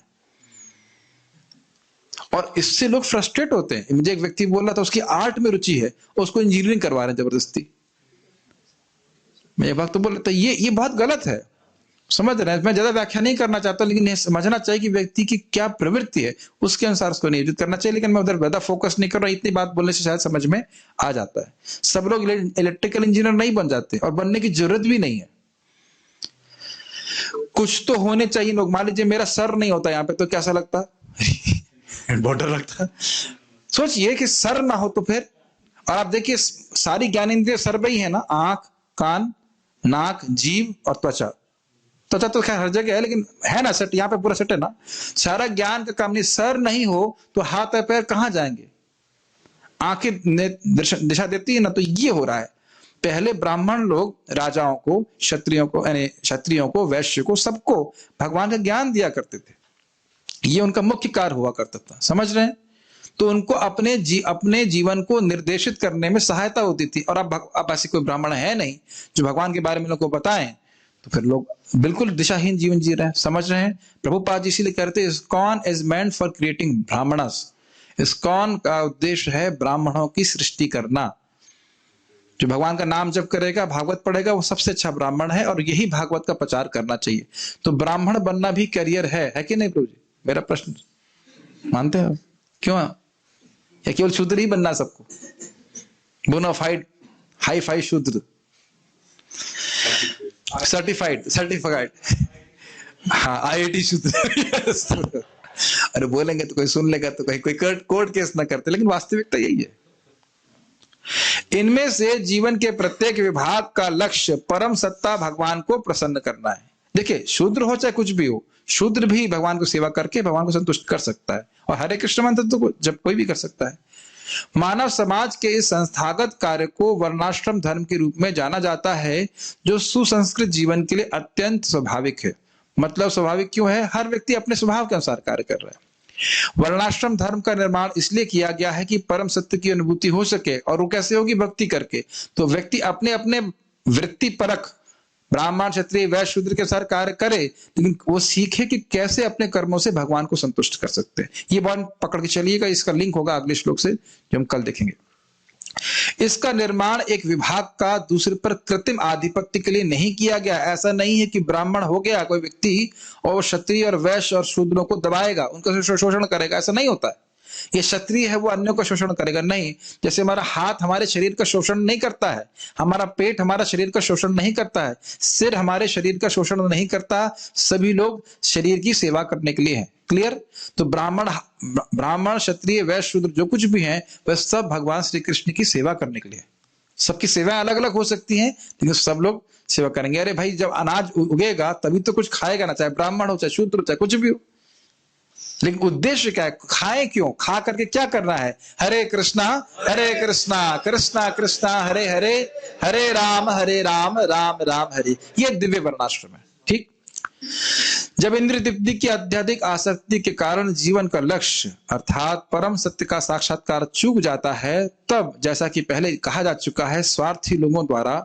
Speaker 1: और इससे लोग फ्रस्ट्रेट होते हैं। मुझे एक व्यक्ति बोल रहा था उसकी आर्ट में रुचि है, उसको इंजीनियरिंग करवा रहे हैं जबरदस्ती। मैं भक्त बोल रहा था ये बहुत गलत है। समझ रहे हैं? मैं ज्यादा व्याख्या नहीं करना चाहता, लेकिन समझना चाहिए कि व्यक्ति की क्या प्रवृत्ति है, उसके अनुसार उसको नियोजित करना चाहिए। लेकिन मैं उधर ज्यादा फोकस नहीं कर रहा। इतनी बात बोलने से शायद समझ में आ जाता है। सब लोग इलेक्ट्रिकल इंजीनियर नहीं बन जाते, और बनने की जरूरत भी नहीं है। कुछ तो होने चाहिए लोग। मान लीजिए मेरा सर नहीं होता यहाँ पे, तो कैसा लगता? बॉर्डर लगता। सोचिए कि सर ना हो तो फिर। और आप देखिए सारी ज्ञानेंद्रिय सर पे ही है ना, आंख, कान, नाक, जीभ और त्वचा। त्वचा तो खैर हर जगह है, लेकिन है ना सेट, यहाँ पे पूरा सेट है ना। सारा ज्ञान का काम नहीं। सर नहीं हो तो हाथ पैर कहां जाएंगे? आंखें दिशा देती है ना, तो ये हो रहा है। पहले ब्राह्मण लोग राजाओं को, क्षत्रियों को, यानी क्षत्रियों को, वैश्य को, सबको भगवान का ज्ञान दिया करते थे। ये उनका मुख्य कार्य हुआ करता था, समझ रहे हैं? तो उनको अपने जीवन को निर्देशित करने में सहायता होती थी। और अब ऐसे कोई ब्राह्मण है नहीं जो भगवान के बारे में लोगों को बताएं, तो फिर लोग बिल्कुल दिशाहीन जीवन जी रहे हैं, समझ रहे हैं? प्रभुपाद जी इसीलिए कहते हैं ISKCON is meant for creating Brahmanas. ISKCON का उद्देश्य है ब्राह्मणों की सृष्टि करना। जो भगवान का नाम जप करेगा, भागवत पढ़ेगा, वो सबसे अच्छा ब्राह्मण है, और यही भागवत का प्रचार करना चाहिए। तो ब्राह्मण बनना भी करियर है कि नहीं प्रभु जी? मेरा प्रश्न मानते हो? क्यों? या केवल शूद्र ही बनना सबको? बोनाफाइड हाई फाई शूद्र, सर्टिफाइड, हाँ IIT शूद्र। अरे बोलेंगे तो कोई सुन लेगा, तो कोई कोर्ट केस ना करते, लेकिन वास्तविकता यही है। इनमें से जीवन के प्रत्येक विभाग का लक्ष्य परम सत्ता भगवान को प्रसन्न करना है। देखिए, शूद्र हो चाहे कुछ भी हो, शूद्र भी भगवान को सेवा करके भगवान को संतुष्ट कर सकता है, और हरे कृष्ण मंत्र तो जब कोई भी कर सकता है। मानव समाज के इस संस्थागत कार्य को वर्णाश्रम धर्म के रूप में जाना जाता है, जो सुसंस्कृत जीवन के लिए अत्यंत स्वाभाविक है। मतलब स्वाभाविक क्यों है? हर व्यक्ति अपने स्वभाव के अनुसार कार्य कर रहा है। वर्णाश्रम धर्म का निर्माण इसलिए किया गया है कि परम सत्य की अनुभूति हो सके, और वो कैसे होगी? भक्ति करके। तो व्यक्ति अपने अपने वृत्ति परख ब्राह्मण, क्षत्रिय, वैश्य, शूद्र के अनुसार कार्य करे, लेकिन वो सीखे कि कैसे अपने कर्मों से भगवान को संतुष्ट कर सकते हैं। ये बात पकड़ के चलिएगा, इसका लिंक होगा अगले श्लोक से जो हम कल देखेंगे। इसका निर्माण एक विभाग का दूसरे पर कृत्रिम आधिपत्य के लिए नहीं किया गया। ऐसा नहीं है कि ब्राह्मण हो गया कोई व्यक्ति और क्षत्रिय और वैश्य और शूद्रों को दबाएगा, उनका शोषण करेगा, ऐसा नहीं होता है। ये क्षत्रिय है वो अन्यों का शोषण करेगा, नहीं। जैसे हमारा हाथ हमारे शरीर का शोषण नहीं करता है, हमारा पेट हमारा शरीर का शोषण नहीं करता है, सिर हमारे शरीर का शोषण नहीं करता। सभी लोग शरीर की सेवा करने के लिए हैं। क्लियर? तो ब्राह्मण, क्षत्रिय, वैश्य, शूद्र जो कुछ भी हैं, वह सब भगवान श्री कृष्ण की सेवा करने के लिए। सबकी सेवाएं अलग अलग हो सकती हैं, लेकिन सब लोग सेवा करेंगे। अरे भाई, जब अनाज उगेगा तभी तो कुछ खाएगा ना, चाहे ब्राह्मण हो, चाहे शूद्र हो, चाहे कुछ भी हो। लेकिन उद्देश्य क्या है? खाएं क्यों? खा करके क्या करना है? हरे कृष्णा कृष्णा कृष्णा हरे हरे, हरे राम राम राम हरे। ये दिव्य वर्णाश्रम है। ठीक? जब इंद्रिय तृप्ति की अत्यधिक आसक्ति के कारण जीवन का लक्ष्य अर्थात परम सत्य का साक्षात्कार चूक जाता है, तब जैसा कि पहले कहा जा चुका है, स्वार्थी लोगों द्वारा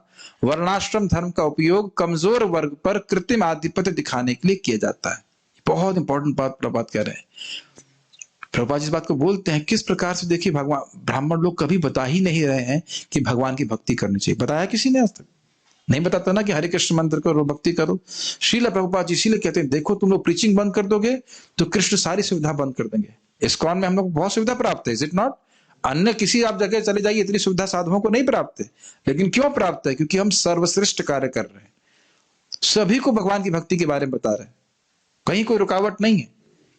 Speaker 1: वर्णाश्रम धर्म का उपयोग कमजोर वर्ग पर कृत्रिम आधिपत्य दिखाने के लिए किया जाता है। बहुत इंपॉर्टेंट बात प्रभुपाद कह रहे हैं। प्रभुपाद इस बात को बोलते हैं किस प्रकार से। देखिए, भगवान ब्राह्मण लोग कभी बता ही नहीं रहे हैं कि भगवान की भक्ति करनी चाहिए। बताया किसी ने आज तक? नहीं बताता ना कि हरे कृष्ण मंत्र करो, भक्ति करो। श्रील प्रभुपाद जी इसीलिए कहते हैं, देखो तुम लोग प्रीचिंग बंद कर दोगे तो कृष्ण सारी सुविधा बंद कर देंगे। इस्कॉन में हम लोग बहुत सुविधा प्राप्त है, इज इट नॉट? अन्य किसी आप जगह चले जाइए, इतनी सुविधा साधुओं को नहीं प्राप्त है। लेकिन क्यों प्राप्त है? क्योंकि हम सर्वश्रेष्ठ कार्य कर रहे हैं, सभी को भगवान की भक्ति के बारे में बता रहे हैं। कहीं कोई रुकावट नहीं है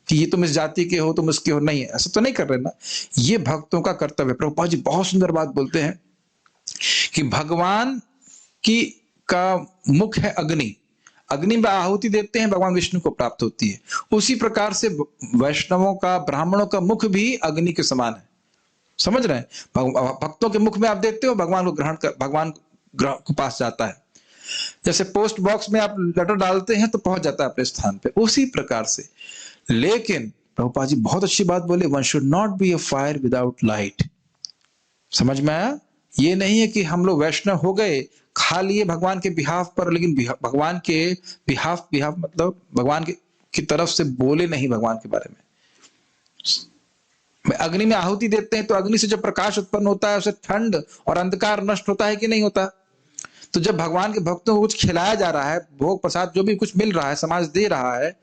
Speaker 1: कि ये तुम इस जाति के हो, तुम इसके हो, नहीं है, ऐसा तो नहीं कर रहे ना। ये भक्तों का कर्तव्य है। प्रभुपाद जी बहुत सुंदर बात बोलते हैं कि भगवान की का मुख है अग्नि, अग्नि में आहुति देते हैं, भगवान विष्णु को प्राप्त होती है। उसी प्रकार से वैष्णवों का, ब्राह्मणों का मुख भी अग्नि के समान है। समझ रहे हैं? भक्तों के मुख में आप देते हो, भगवान को ग्रहण कर, भगवान को पास जाता है। जैसे पोस्ट बॉक्स में आप लेटर डालते हैं तो पहुंच जाता है अपने स्थान पे, उसी प्रकार से। लेकिन प्रभुपाद जी बहुत अच्छी बात बोले, one should not be a fire without light. समझ में आया? ये नहीं है कि हम लोग वैष्णव हो गए, खा लिए भगवान के बिहाफ पर, लेकिन भगवान के बिहाफ मतलब भगवान की तरफ से बोले नहीं भगवान के बारे में। अग्नि में आहुति देते हैं तो अग्नि से जब प्रकाश उत्पन्न होता है, उससे ठंड और अंधकार नष्ट होता है कि नहीं होता? तो जब भगवान के भक्तों को कुछ खिलाया जा रहा है, भोग प्रसाद जो भी कुछ मिल रहा है, समाज दे रहा है,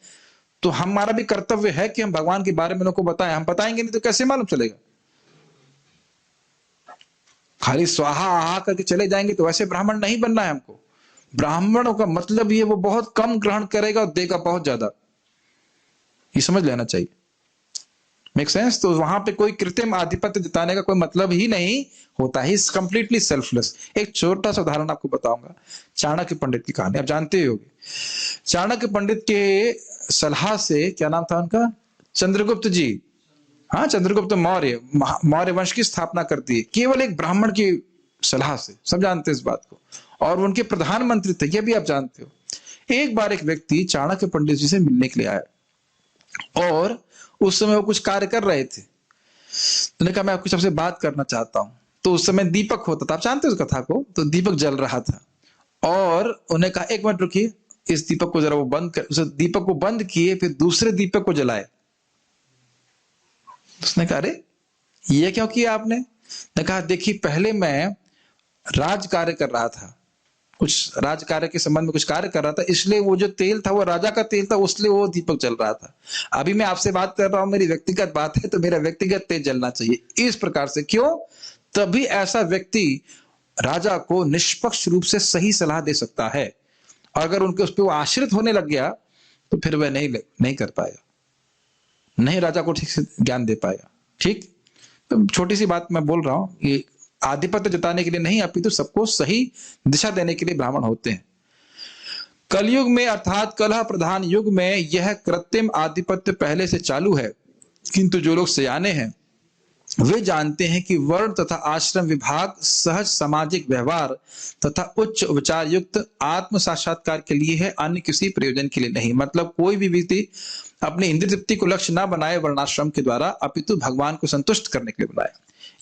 Speaker 1: तो हमारा भी कर्तव्य है कि हम भगवान के बारे में लोगों को बताएं। हम बताएंगे नहीं तो कैसे मालूम चलेगा? खाली स्वाहा आहा करके चले जाएंगे तो वैसे ब्राह्मण नहीं बनना है हमको। ब्राह्मणों का मतलब ये वो बहुत कम ग्रहण करेगा और देगा बहुत ज्यादा, ये समझ लेना चाहिए। Make sense? तो वहां पे कोई कृत्रिम आधिपत्य जताने का कोई मतलब ही नहीं होता है, कंप्लीटली सेल्फलेस। एक छोटा सा उदाहरण आपको बताऊंगा, चाणक्य पंडित की कहानी आप जानते ही होंगे। चाणक्य पंडित के सलाह से, क्या नाम था उनका? चंद्रगुप्त जी। हाँ, चंद्रगुप्त मौर्य वंश की स्थापना कर दी, केवल एक ब्राह्मण की सलाह से, सब जानते हैं इस बात को, और उनके प्रधानमंत्री थे, यह भी आप जानते हो। एक बार एक व्यक्ति चाणक्य पंडित जी से मिलने के लिए आया और उस समय वो कुछ कार्य कर रहे थे। उन्होंने कहा मैं आपकी सबसे बात करना चाहता हूं। तो उस समय दीपक होता था, आप जानते हो उस कथा को, तो दीपक जल रहा था और उन्होंने कहा एक मिनट रुकिए, इस दीपक को जरा वो बंद कर। उस दीपक को बंद किए, फिर दूसरे दीपक को जलाए। उसने कहा अरे ये क्यों किया आपने? ने कहा देखिए पहले मैं राज कार्य कर रहा था, कुछ राज कार्य के संबंध में कुछ कार्य कर रहा था, इसलिए वो जो तेल था वो राजा का तेल था, उसलिए वो दीपक जल रहा था। अभी मैं आपसे बात कर रहा हूं, मेरी व्यक्तिगत बात है, तो मेरा व्यक्तिगत तेज जलना चाहिए। इस प्रकार से क्यों? तभी ऐसा व्यक्ति राजा को निष्पक्ष रूप से सही सलाह दे सकता है। और अगर उनके उस पर वो आश्रित होने लग गया तो फिर वह नहीं कर पाएगा, नहीं राजा को ठीक से ज्ञान दे पाएगा। ठीक, तो छोटी सी बात मैं बोल रहा हूं, ये आधिपत्य जताने के लिए नहीं, अपितु सबको सही दिशा देने के लिए ब्राह्मण होते हैं। कलयुग में अर्थात कलह प्रधान युग में यह कृत्रिम आधिपत्य पहले से चालू है, किंतु जो लोग सयाने हैं वे जानते हैं कि वर्ण तथा आश्रम विभाग सहज सामाजिक व्यवहार तथा उच्च विचार युक्त आत्म साक्षात्कार के लिए है, अन्य किसी प्रयोजन के लिए नहीं। मतलब कोई भी व्यक्ति अपनी इंद्रिय तृप्ति को लक्ष्य ना बनाए वर्णाश्रम के द्वारा, अपितु भगवान को संतुष्ट करने के लिए बनाए।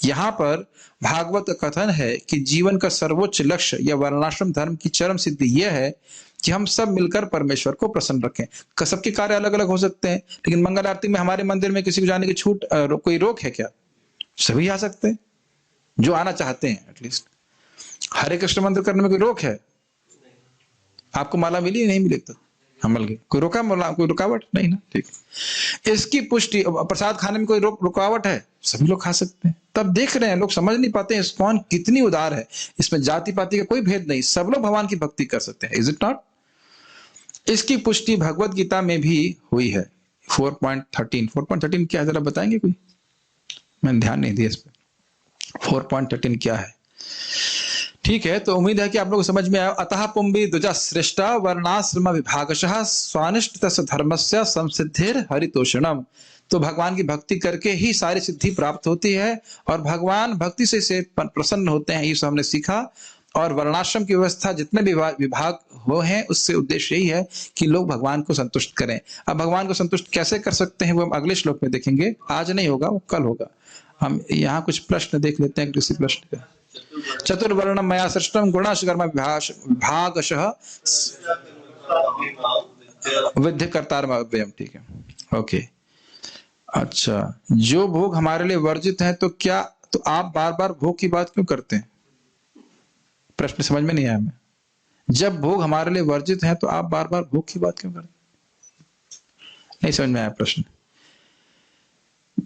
Speaker 1: यहाँ पर भागवत का कथन है कि जीवन का सर्वोच्च लक्ष्य या वर्णाश्रम धर्म की चरम सिद्धि यह है कि हम सब मिलकर परमेश्वर को प्रसन्न रखें। सबके कार्य अलग अलग हो सकते हैं, लेकिन मंगल आरती में हमारे मंदिर में किसी को जाने की छूट कोई रोक है क्या? सभी आ सकते हैं जो आना चाहते हैं। एटलीस्ट हरे कृष्ण मंत्र करने में कोई रोक है? आपको माला मिली नहीं मिली तो हम मिल गए, कोई कोई रुकावट नहीं ना। ठीक, इसकी पुष्टि प्रसाद खाने में कोई रुकावट है? सभी लोग खा सकते हैं। तब देख रहे हैं लोग समझ नहीं पाते हैं इस्कॉन कितनी उदार है, इसमें जाति पाति का कोई भेद नहीं, सब लोग भगवान की भक्ति कर सकते हैं। Is it not? इसकी पुष्टि भगवत गीता में भी हुई है। 4.13 क्या है जरा बताएंगे कोई? मैंने ध्यान नहीं दिया इस पर। 4.13 क्या है? ठीक है, तो उम्मीद है कि आप लोग समझ में आया। अतः पुंबी द्विजा श्रेष्ठा वर्णाश्रम विभागशः स्वानिष्ठ धर्मस्य संसिद्धिर हरितोषणम। तो भगवान की भक्ति करके ही सारी सिद्धि प्राप्त होती है और भगवान भक्ति से प्रसन्न होते हैं, ये हमने सीखा। और वर्णाश्रम की व्यवस्था जितने भी विभाग हो हैं उससे उद्देश्य यही है कि लोग भगवान को संतुष्ट करें। अब भगवान को संतुष्ट कैसे कर सकते हैं वो हम अगले श्लोक में देखेंगे, आज नहीं होगा, वो कल होगा। हम यहाँ कुछ प्रश्न देख लेते हैं। किसी प्रश्न का चतुर्वर्ण मया सृष्टम गुणाशकर्म विभागशः विद्य कर्तारम अव्ययम। ठीक है, ओके। अच्छा, जो भोग हमारे लिए वर्जित है तो क्या, तो आप बार बार भोग की बात क्यों करते हैं? प्रश्न समझ में नहीं आया हमें। जब भोग हमारे लिए वर्जित है तो आप बार बार भोग की बात क्यों करते हैं? नहीं समझ में आया प्रश्न।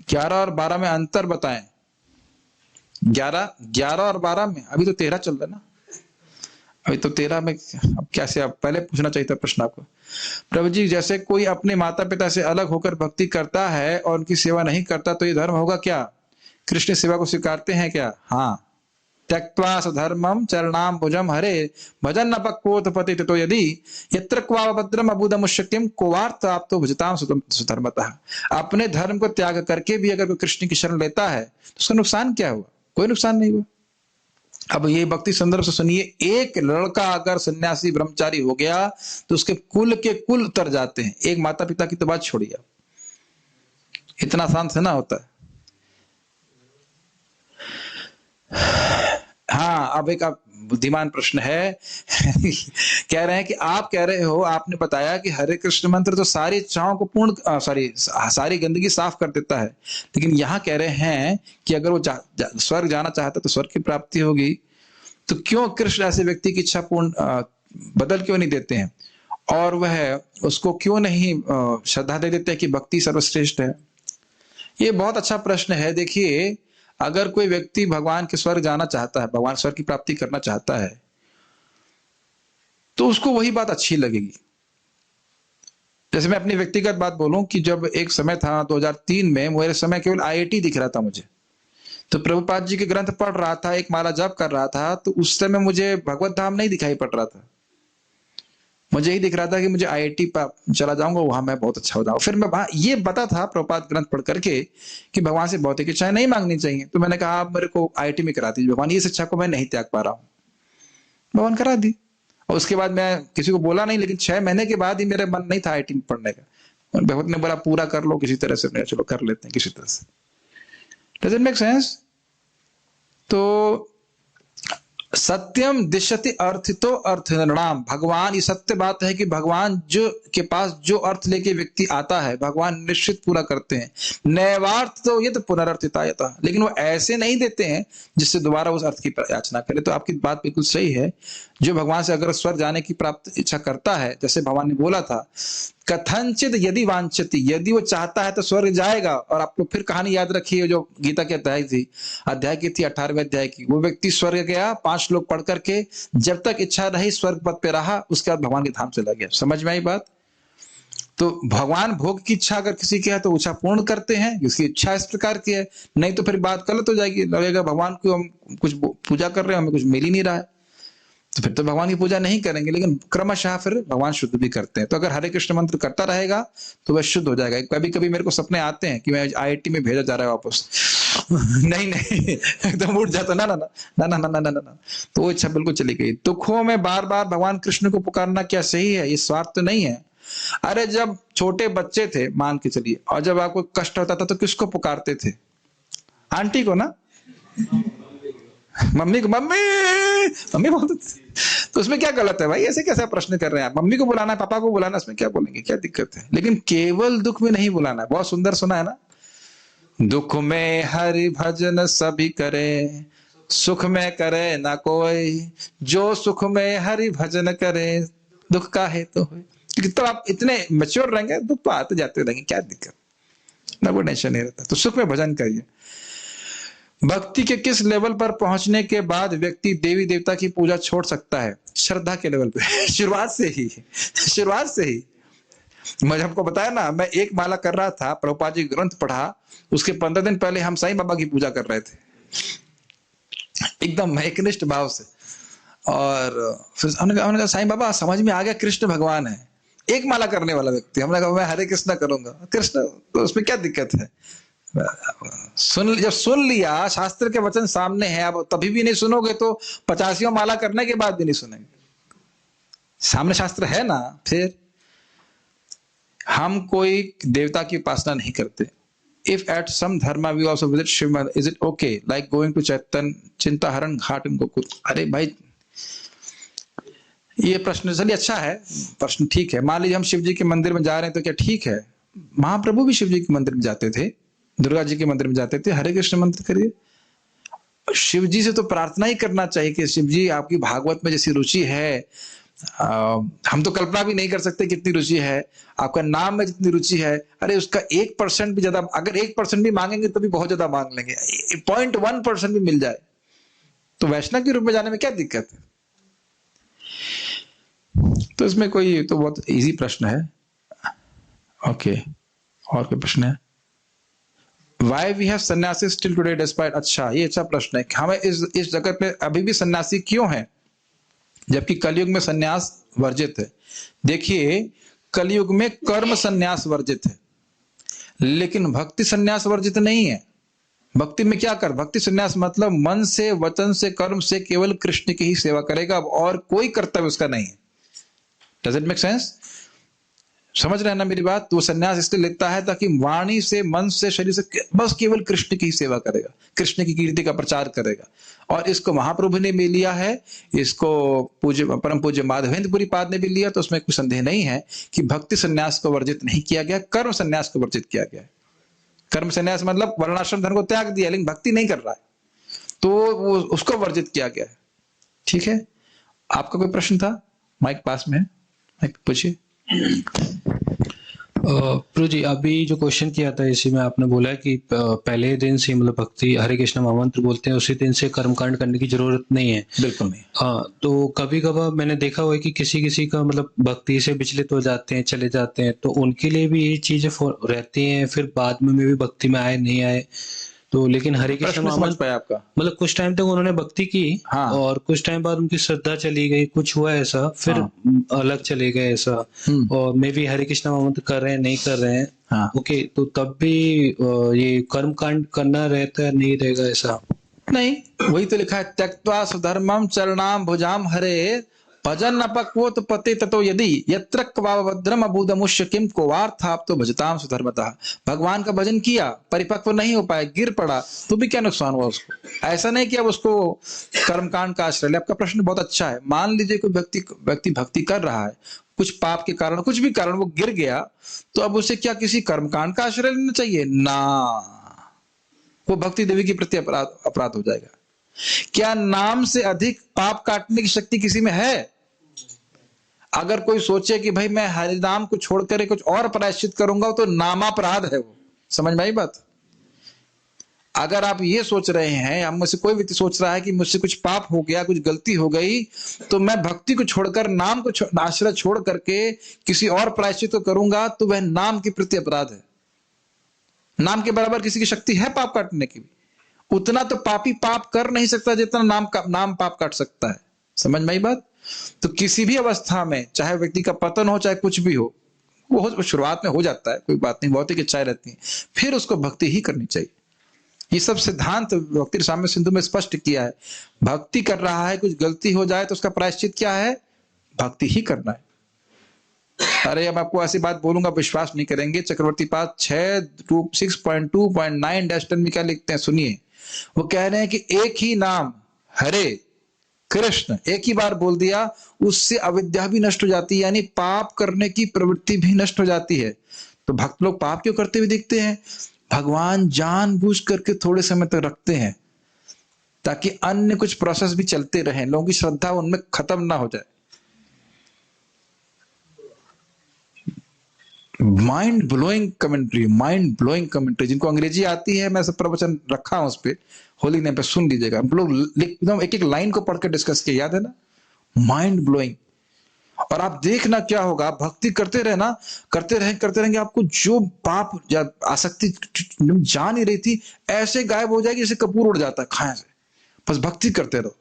Speaker 1: 11 और 12 में अंतर बताएं। 11 और 12 में, अभी तो 13 चल रहा है ना, अभी तो 13 में। अब कैसे, आप पहले पूछना चाहिए था प्रश्न आपको। प्रभु जी, जैसे कोई अपने माता पिता से अलग होकर भक्ति करता है और उनकी सेवा नहीं करता तो ये धर्म होगा क्या? कृष्ण सेवा को स्वीकारते हैं क्या? हाँ। त्यक्त्वा स्वधर्मम चरणाम भुजम हरे भजन न पक्वोत पतित तो यदि यत्र क्वाभद्रम अबुदमुष्यकिम कोवार्थ आप तो भजताम सुधर्मतः। अपने धर्म को त्याग करके भी अगर कोई कृष्ण की शरण लेता है तो उसका नुकसान क्या हुआ? कोई नुकसान नहीं हुआ। अब ये भक्ति संदर्भ से सुनिए, एक लड़का अगर सन्यासी ब्रह्मचारी हो गया तो उसके कुल के कुल उतर जाते हैं। एक माता पिता की तो बात छोड़िए, इतना आसान से ना होता है। हाँ, अब एक आप बुद्धिमान प्रश्न है कह रहे हैं कि आप कह रहे हो, आपने बताया कि हरे कृष्ण मंत्र तो सारी इच्छाओं को पूर्ण सारी गंदगी साफ कर देता है, लेकिन यहाँ कह रहे हैं कि अगर वो स्वर्ग जाना चाहता तो स्वर्ग की प्राप्ति होगी, तो क्यों कृष्ण ऐसे व्यक्ति की इच्छा पूर्ण बदल क्यों नहीं देते हैं? और वह उसको क्यों नहीं श्रद्धा दे देते हैं कि भक्ति सर्वश्रेष्ठ है? ये बहुत अच्छा प्रश्न है। देखिए, अगर कोई व्यक्ति भगवान के स्वर्ग जाना चाहता है, भगवान स्वर्ग की प्राप्ति करना चाहता है, तो उसको वही बात अच्छी लगेगी। जैसे मैं अपनी व्यक्तिगत बात बोलूं कि जब एक समय था 2003 में, मेरे समय केवल आईआईटी दिख रहा था मुझे, तो प्रभुपाद जी के ग्रंथ पढ़ रहा था, एक माला जप कर रहा था, तो उस समय मुझे भगवत धाम नहीं दिखाई पड़ रहा था। मुझे ही दिख रहा था कि मुझे आईआईटी चला जाऊंगा, वहां मैं बहुत अच्छा हो जाऊंगा। फिर मैं वहां ये पता था प्रभुपाद ग्रंथ पढ़ करके कि भगवान से भौतिक इच्छाएं नहीं मांगनी चाहिए। तो मैंने कहा आप मेरे को आईआईटी में करा दीजिए भगवान, इस इच्छा को मैं नहीं त्याग पा रहा हूँ। भगवान करा दी। और उसके बाद मैं किसी को बोला नहीं, लेकिन 6 महीने के बाद ही मेरे मन नहीं था आईआईटी में पढ़ने का। और भगवत ने बोला पूरा कर लो किसी तरह से। चलो कर लेते हैं किसी तरह से। Does it make sense? तो सत्यम दिशति अर्थितो अर्थ निर्णाम, भगवान, ये सत्य बात है कि भगवान जो के पास जो अर्थ लेके व्यक्ति आता है भगवान निश्चित पूरा करते हैं। नैवार्थ तो ये तो पुनरर्थितायतः, लेकिन वो ऐसे नहीं देते हैं जिससे दोबारा उस अर्थ की याचना करे। तो आपकी बात बिल्कुल सही है। जो भगवान से अगर स्वर्ग जाने की प्राप्त इच्छा करता है, जैसे भगवान ने बोला था कथनचित यदि वांछति, यदि वो चाहता है तो स्वर्ग जाएगा। और आप लोग फिर कहानी याद रखिए जो गीता की अध्याय की थी 18वें अध्याय की। वो व्यक्ति स्वर्ग गया 5 श्लोक पढ़ करके, जब तक इच्छा रही स्वर्ग पद पे रहा, उसके बाद भगवान के धाम चला गया। समझ में आई बात? तो भगवान भोग की इच्छा अगर किसी की है तो इच्छा पूर्ण करते हैं, उसकी इच्छा इस प्रकार की है। नहीं तो फिर बात गलत हो जाएगी, लगेगा भगवान को हम कुछ पूजा कर रहे हैं, हमें कुछ मिल ही नहीं रहा है, तो फिर तो भगवान की पूजा नहीं करेंगे। लेकिन क्रमशः फिर भगवान शुद्ध भी करते हैं। तो अगर हरे कृष्ण मंत्र करता रहेगा तो वह शुद्ध हो जाएगा। कभी कभी मेरे को सपने आते हैं कि मैं आईआईटी में भेजा जा रहा है वापस। नहीं एकदम उठ जाता, ना ना ना ना ना ना ना ना, तो वो इच्छा बिल्कुल चली गई। दुखों में बार बार भगवान कृष्ण को पुकारना क्या सही है? ये स्वार्थ तो नहीं है। अरे जब छोटे बच्चे थे मान के चलिए, और जब आपको कष्ट होता था तो किसको पुकारते थे? आंटी को ना, मम्मी को। मम्मी बोलते थे। तो उसमें क्या गलत है भाई? ऐसे कैसा प्रश्न कर रहे हैं आप? मम्मी को बुलाना है, पापा को बुलाना, इसमें क्या बोलेंगे? क्या दिक्कत है? लेकिन केवल दुख में नहीं बुलाना है। बहुत सुंदर सुना है ना, दुख में हरि भजन सभी करे, सुख में करे ना कोई, जो सुख में हरि भजन करे, दुख का है तो होए। क्योंकि तो आप इतने मैच्योर रहेंगे, दुख तो आते जाते रहेंगे, क्या दिक्कत ना, कोई टेंशन नहीं रहता। तो सुख में भजन करिए। भक्ति के किस लेवल पर पहुंचने के बाद व्यक्ति देवी देवता की पूजा छोड़ सकता है? श्रद्धा के लेवल पे। शुरुआत से ही मैं आपको बताया ना, मैं एक माला कर रहा था, प्रभुपाद जी ग्रंथ पढ़ा, उसके 15 दिन पहले हम साईं बाबा की पूजा कर रहे थे, एकदम एकनिष्ठ भाव से। और फिर हमने कहा साईं बाबा समझ में आ गया कृष्ण भगवान है। एक माला करने वाला व्यक्ति, हमने कहा मैं हरे कृष्णा करूंगा। कृष्ण तो उसमें क्या दिक्कत है? जब सुन लिया, शास्त्र के वचन सामने है, अब तभी भी नहीं सुनोगे तो 50 माला करने के बाद भी नहीं सुनेंगे। सामने शास्त्र है ना। फिर हम कोई देवता की उपासना नहीं करते। If at some dharma we also visit Shiva mandir, is it okay like going to Chintaharan Ghat in Gokul? अरे भाई ये प्रश्न चलिए अच्छा है, प्रश्न ठीक है। मान लीजिए हम शिव जी के मंदिर में जा रहे हैं तो क्या ठीक है? महाप्रभु भी शिव जी के मंदिर में जाते थे, दुर्गा जी के मंदिर में जाते थे। हरे कृष्ण मंत्र करिए। शिव जी से तो प्रार्थना ही करना चाहिए कि शिव जी आपकी भागवत में जैसी रुचि है, हम तो कल्पना भी नहीं कर सकते कितनी रुचि है, आपका नाम में जितनी रुचि है, अरे उसका 1% भी ज्यादा, अगर 1% भी मांगेंगे तो भी बहुत ज्यादा मांग लेंगे, 0.1% भी मिल जाए तो वैष्णव के रूप में जाने में क्या दिक्कत है? तो इसमें कोई तो बहुत इजी प्रश्न है। ओके, और कोई प्रश्न है? Why we have सन्यासी still today despite? अच्छा, ये अच्छा प्रश्न है। हमें इस जगत में अभी भी सन्यासी क्यों हैं जबकि कलयुग में सन्यास वर्जित है? देखिए, कलयुग में कर्म सन्यास वर्जित है, लेकिन भक्ति सन्यास वर्जित नहीं है। भक्ति में क्या कर? भक्ति सन्यास मतलब मन से, वचन से, कर्म से केवल कृष्ण की ही सेवा करेगा, और कोई कर्तव्य उसका नहीं है। Does it make sense? समझ रहे हैं ना मेरी बात? तो सन्यास इसलिए लेता है ताकि वाणी से, मन से, शरीर से बस केवल कृष्ण की ही सेवा करेगा, कृष्ण की कीर्ति का प्रचार करेगा। और इसको महाप्रभु ने भी लिया है, इसको परम पूज्य माधवेंद्रपुरी पाद ने भी लिया। तो उसमें कोई संदेह नहीं है कि भक्ति सन्यास को वर्जित नहीं किया गया, कर्म सन्यास को वर्जित किया गया है। कर्म सन्यास मतलब वर्णाश्रम धर्म को त्याग दिया, लेकिन भक्ति नहीं कर रहा है, तो वो उसको वर्जित किया गया है। ठीक है, आपका कोई प्रश्न था? माइक पास में है, माइक पूछिए।
Speaker 3: प्रभु जी, अभी जो क्वेश्चन किया था इसी में आपने बोला कि पहले दिन से मतलब भक्ति हरे कृष्ण महामंत्र बोलते हैं, उसी दिन से कर्मकांड करने की जरूरत नहीं है।
Speaker 1: बिल्कुल नहीं।
Speaker 3: हाँ, तो कभी कभार मैंने देखा हुआ है कि किसी का मतलब भक्ति से विचलित हो जाते हैं, चले जाते हैं, तो उनके लिए भी ये चीजें रहती हैं, फिर बाद में भी भक्ति में आए नहीं आए, तो लेकिन हरे कृष्ण
Speaker 1: प्रश्न समझ
Speaker 3: महामंत्र
Speaker 1: पाया आपका?
Speaker 3: मतलब कुछ टाइम तक उन्होंने भक्ति की
Speaker 1: हाँ।
Speaker 3: और कुछ टाइम बाद उनकी श्रद्धा चली गई, कुछ हुआ ऐसा, फिर अलग चले गए ऐसा, और मे भी हरे कृष्ण महामंत्र कर रहे हैं नहीं कर रहे हैं,
Speaker 1: हाँ।
Speaker 3: ओके, तो तब भी ये कर्म कांड करना रहता है, नहीं रहेगा ऐसा?
Speaker 1: नहीं, वही तो लिखा है, त्यक्त्वा स्वधर्मम चरणाम भुजाम हरे भजन अपक्वोत पते ततो यदि यत्र क्वाभद्रम अबूदमुष्य किम कोवार्थाप तो भजताम सुधर्मतः। भगवान का भजन किया, परिपक्व नहीं हो पाया, गिर पड़ा, तो भी क्या नुकसान हुआ उसको? ऐसा नहीं कि अब उसको कर्मकांड का आश्रय ले। आपका प्रश्न बहुत अच्छा है। मान लीजिए कोई व्यक्ति भक्ति कर रहा है, कुछ पाप के कारण, कुछ भी कारण वो गिर गया, तो अब उसे क्या किसी कर्मकांड का आश्रय लेना चाहिए? ना, वो भक्ति देवी के प्रति अपराध हो जाएगा। क्या नाम से अधिक पाप काटने की शक्ति किसी में है? अगर कोई सोचे कि भाई मैं हरिनाम को छोड़कर कुछ और प्रायश्चित करूंगा, तो नामापराध है वो। समझ में आई बात? अगर आप ये सोच रहे हैं, हम में से कोई व्यक्ति सोच रहा है कि मुझसे कुछ पाप हो गया, कुछ गलती हो गई, तो मैं भक्ति को छोड़कर, नाम को आश्रय छोड़ करके किसी और प्रायश्चित को करूंगा, तो वह नाम के प्रति अपराध है। नाम के बराबर किसी की शक्ति है पाप काटने की? उतना तो पापी पाप कर नहीं सकता जितना नाम पाप काट सकता है। समझ में आई बात? तो किसी भी अवस्था में, चाहे व्यक्ति का पतन हो, चाहे कुछ भी हो, वो शुरुआत में हो जाता है, कोई बात नहीं, बहुत ही इच्छाएं रहती हैं, फिर उसको भक्ति ही करनी चाहिए। ये सब सिद्धांत भक्ति रसामृत सिंधु में स्पष्ट किया है। भक्ति कर रहा है, कुछ गलती हो जाए तो उसका प्रायश्चित क्या है? भक्ति ही करना है। अरे अब आपको ऐसी बात बोलूंगा, विश्वास नहीं करेंगे। चक्रवर्ती पाद 6.2.9 में क्या लिखते हैं, सुनिए। वो कह रहे हैं कि एक ही नाम हरे कृष्ण एक ही बार बोल दिया, उससे अविद्या भी नष्ट हो जाती है, यानी पाप करने की प्रवृत्ति भी नष्ट हो जाती है। तो भक्त लोग पाप क्यों करते हुए दिखते हैं? भगवान जानबूझ करके थोड़े समय तक रखते हैं, ताकि अन्य कुछ प्रोसेस भी चलते रहें, लोगों की श्रद्धा उनमें खत्म ना हो जाए। माइंड ब्लोइंग कमेंट्री, जिनको अंग्रेजी आती है, मैं सब प्रवचन रखा हूं उस पे, होली नेम पे, सुन लीजिएगा। हम लोग एकदम एक एक लाइन को पढ़ के डिस्कस किया, याद है ना? Mind blowing. और आप देखना क्या होगा, भक्ति करते रहेंगे, आपको जो पाप या आसक्ति जा नहीं रही थी, ऐसे गायब हो जाएगी जैसे कपूर उड़ जाता है खाया से। बस भक्ति करते रहो।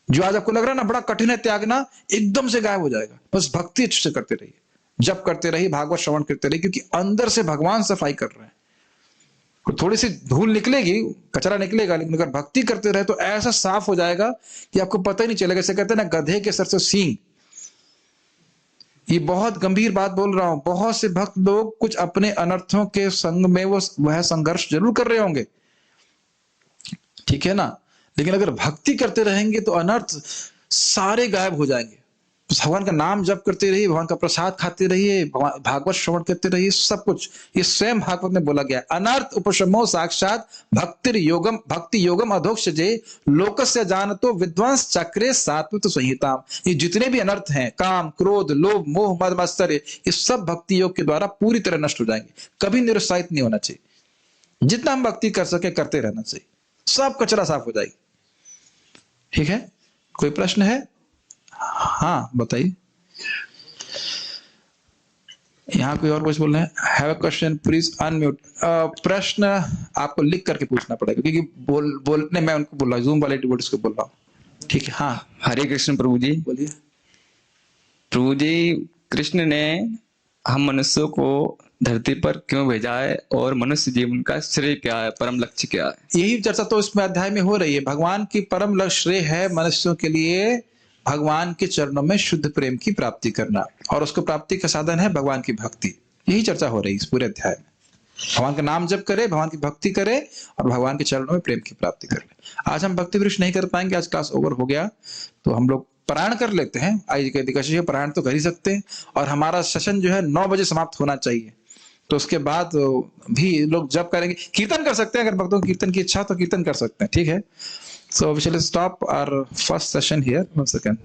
Speaker 1: जो आज आपको लग रहा है ना बड़ा कठिन है त्यागना, एकदम से गायब हो जाएगा। बस भक्ति अच्छे से करते रहिए, जप करते रहिए, भागवत श्रवण करते रहिए, क्योंकि अंदर से भगवान सफाई कर रहे हैं। थोड़ी सी धूल निकलेगी, कचरा निकलेगा, लेकिन अगर भक्ति करते रहे तो ऐसा साफ हो जाएगा कि आपको पता ही नहीं चलेगा। जैसे कहते हैं ना, गधे के सर से सींग। ये बहुत गंभीर बात बोल रहा हूं। बहुत से भक्त लोग कुछ अपने अनर्थों के संग में वह संघर्ष जरूर कर रहे होंगे, ठीक है ना? लेकिन अगर भक्ति करते रहेंगे तो अनर्थ सारे गायब हो जाएंगे। भगवान का नाम जप करते रहिए, भगवान का प्रसाद खाते रहिए, भागवत श्रवण करते रहिए, सब कुछ। ये स्वयं भागवत में बोला गया है। अनर्थ उपशमो साक्षात भक्ति योगम अधोक्षजे लोकस्य जानतो विद्वांस चक्रे सात्वत संहिताम। ये जितने भी अनर्थ हैं, काम, क्रोध, लोभ, मोह, मद, मात्सर्य, ये सब भक्ति योग के द्वारा पूरी तरह नष्ट हो जाएंगे। कभी निरुत्साहित नहीं होना चाहिए। जितना हम भक्ति कर सके करते रहना चाहिए, सब कचरा साफ हो जाएगी। ठीक है? कोई प्रश्न है? हाँ बताइए। यहाँ कोई और कुछ बोल रहे हैं? Have a question please unmute. प्रश्न आपको लिख करके पूछना पड़ेगा, क्योंकि बोलने मैं उनको बोल रहा हूँ, जूम वाले डिवोटीज को बोल रहा हूँ। ठीक है? हाँ
Speaker 2: हरे कृष्ण प्रभु जी।
Speaker 1: बोलिए।
Speaker 2: प्रभु जी, कृष्ण ने हम मनुष्यों को धरती पर क्यों भेजा है, और मनुष्य जीवन का श्रेय क्या है, परम लक्ष्य क्या है?
Speaker 1: यही चर्चा तो इसमें अध्याय में हो रही है। भगवान की परम लक्ष्य श्रेय है मनुष्यों के लिए भगवान के चरणों में शुद्ध प्रेम की प्राप्ति करना, और उसको प्राप्ति का साधन है भगवान की भक्ति। यही चर्चा हो रही है इस पूरे अध्याय में। भगवान का नाम जप करे, भगवान की भक्ति करे, और भगवान के चरणों में प्रेम की प्राप्ति कर ले। आज हम भक्ति वृक्ष नहीं कर पाएंगे, आज क्लास ओवर हो गया, तो हम लोग पारायण कर लेते हैं। आज के एकादशी पारायण तो कर ही सकते हैं, और हमारा सेशन जो है 9 बजे समाप्त होना चाहिए। तो उसके बाद भी लोग जप करेंगे, कीर्तन कर सकते हैं। अगर भक्तों को कीर्तन की इच्छा तो कीर्तन कर सकते हैं। ठीक है? So we shall stop our first session here. 1 second.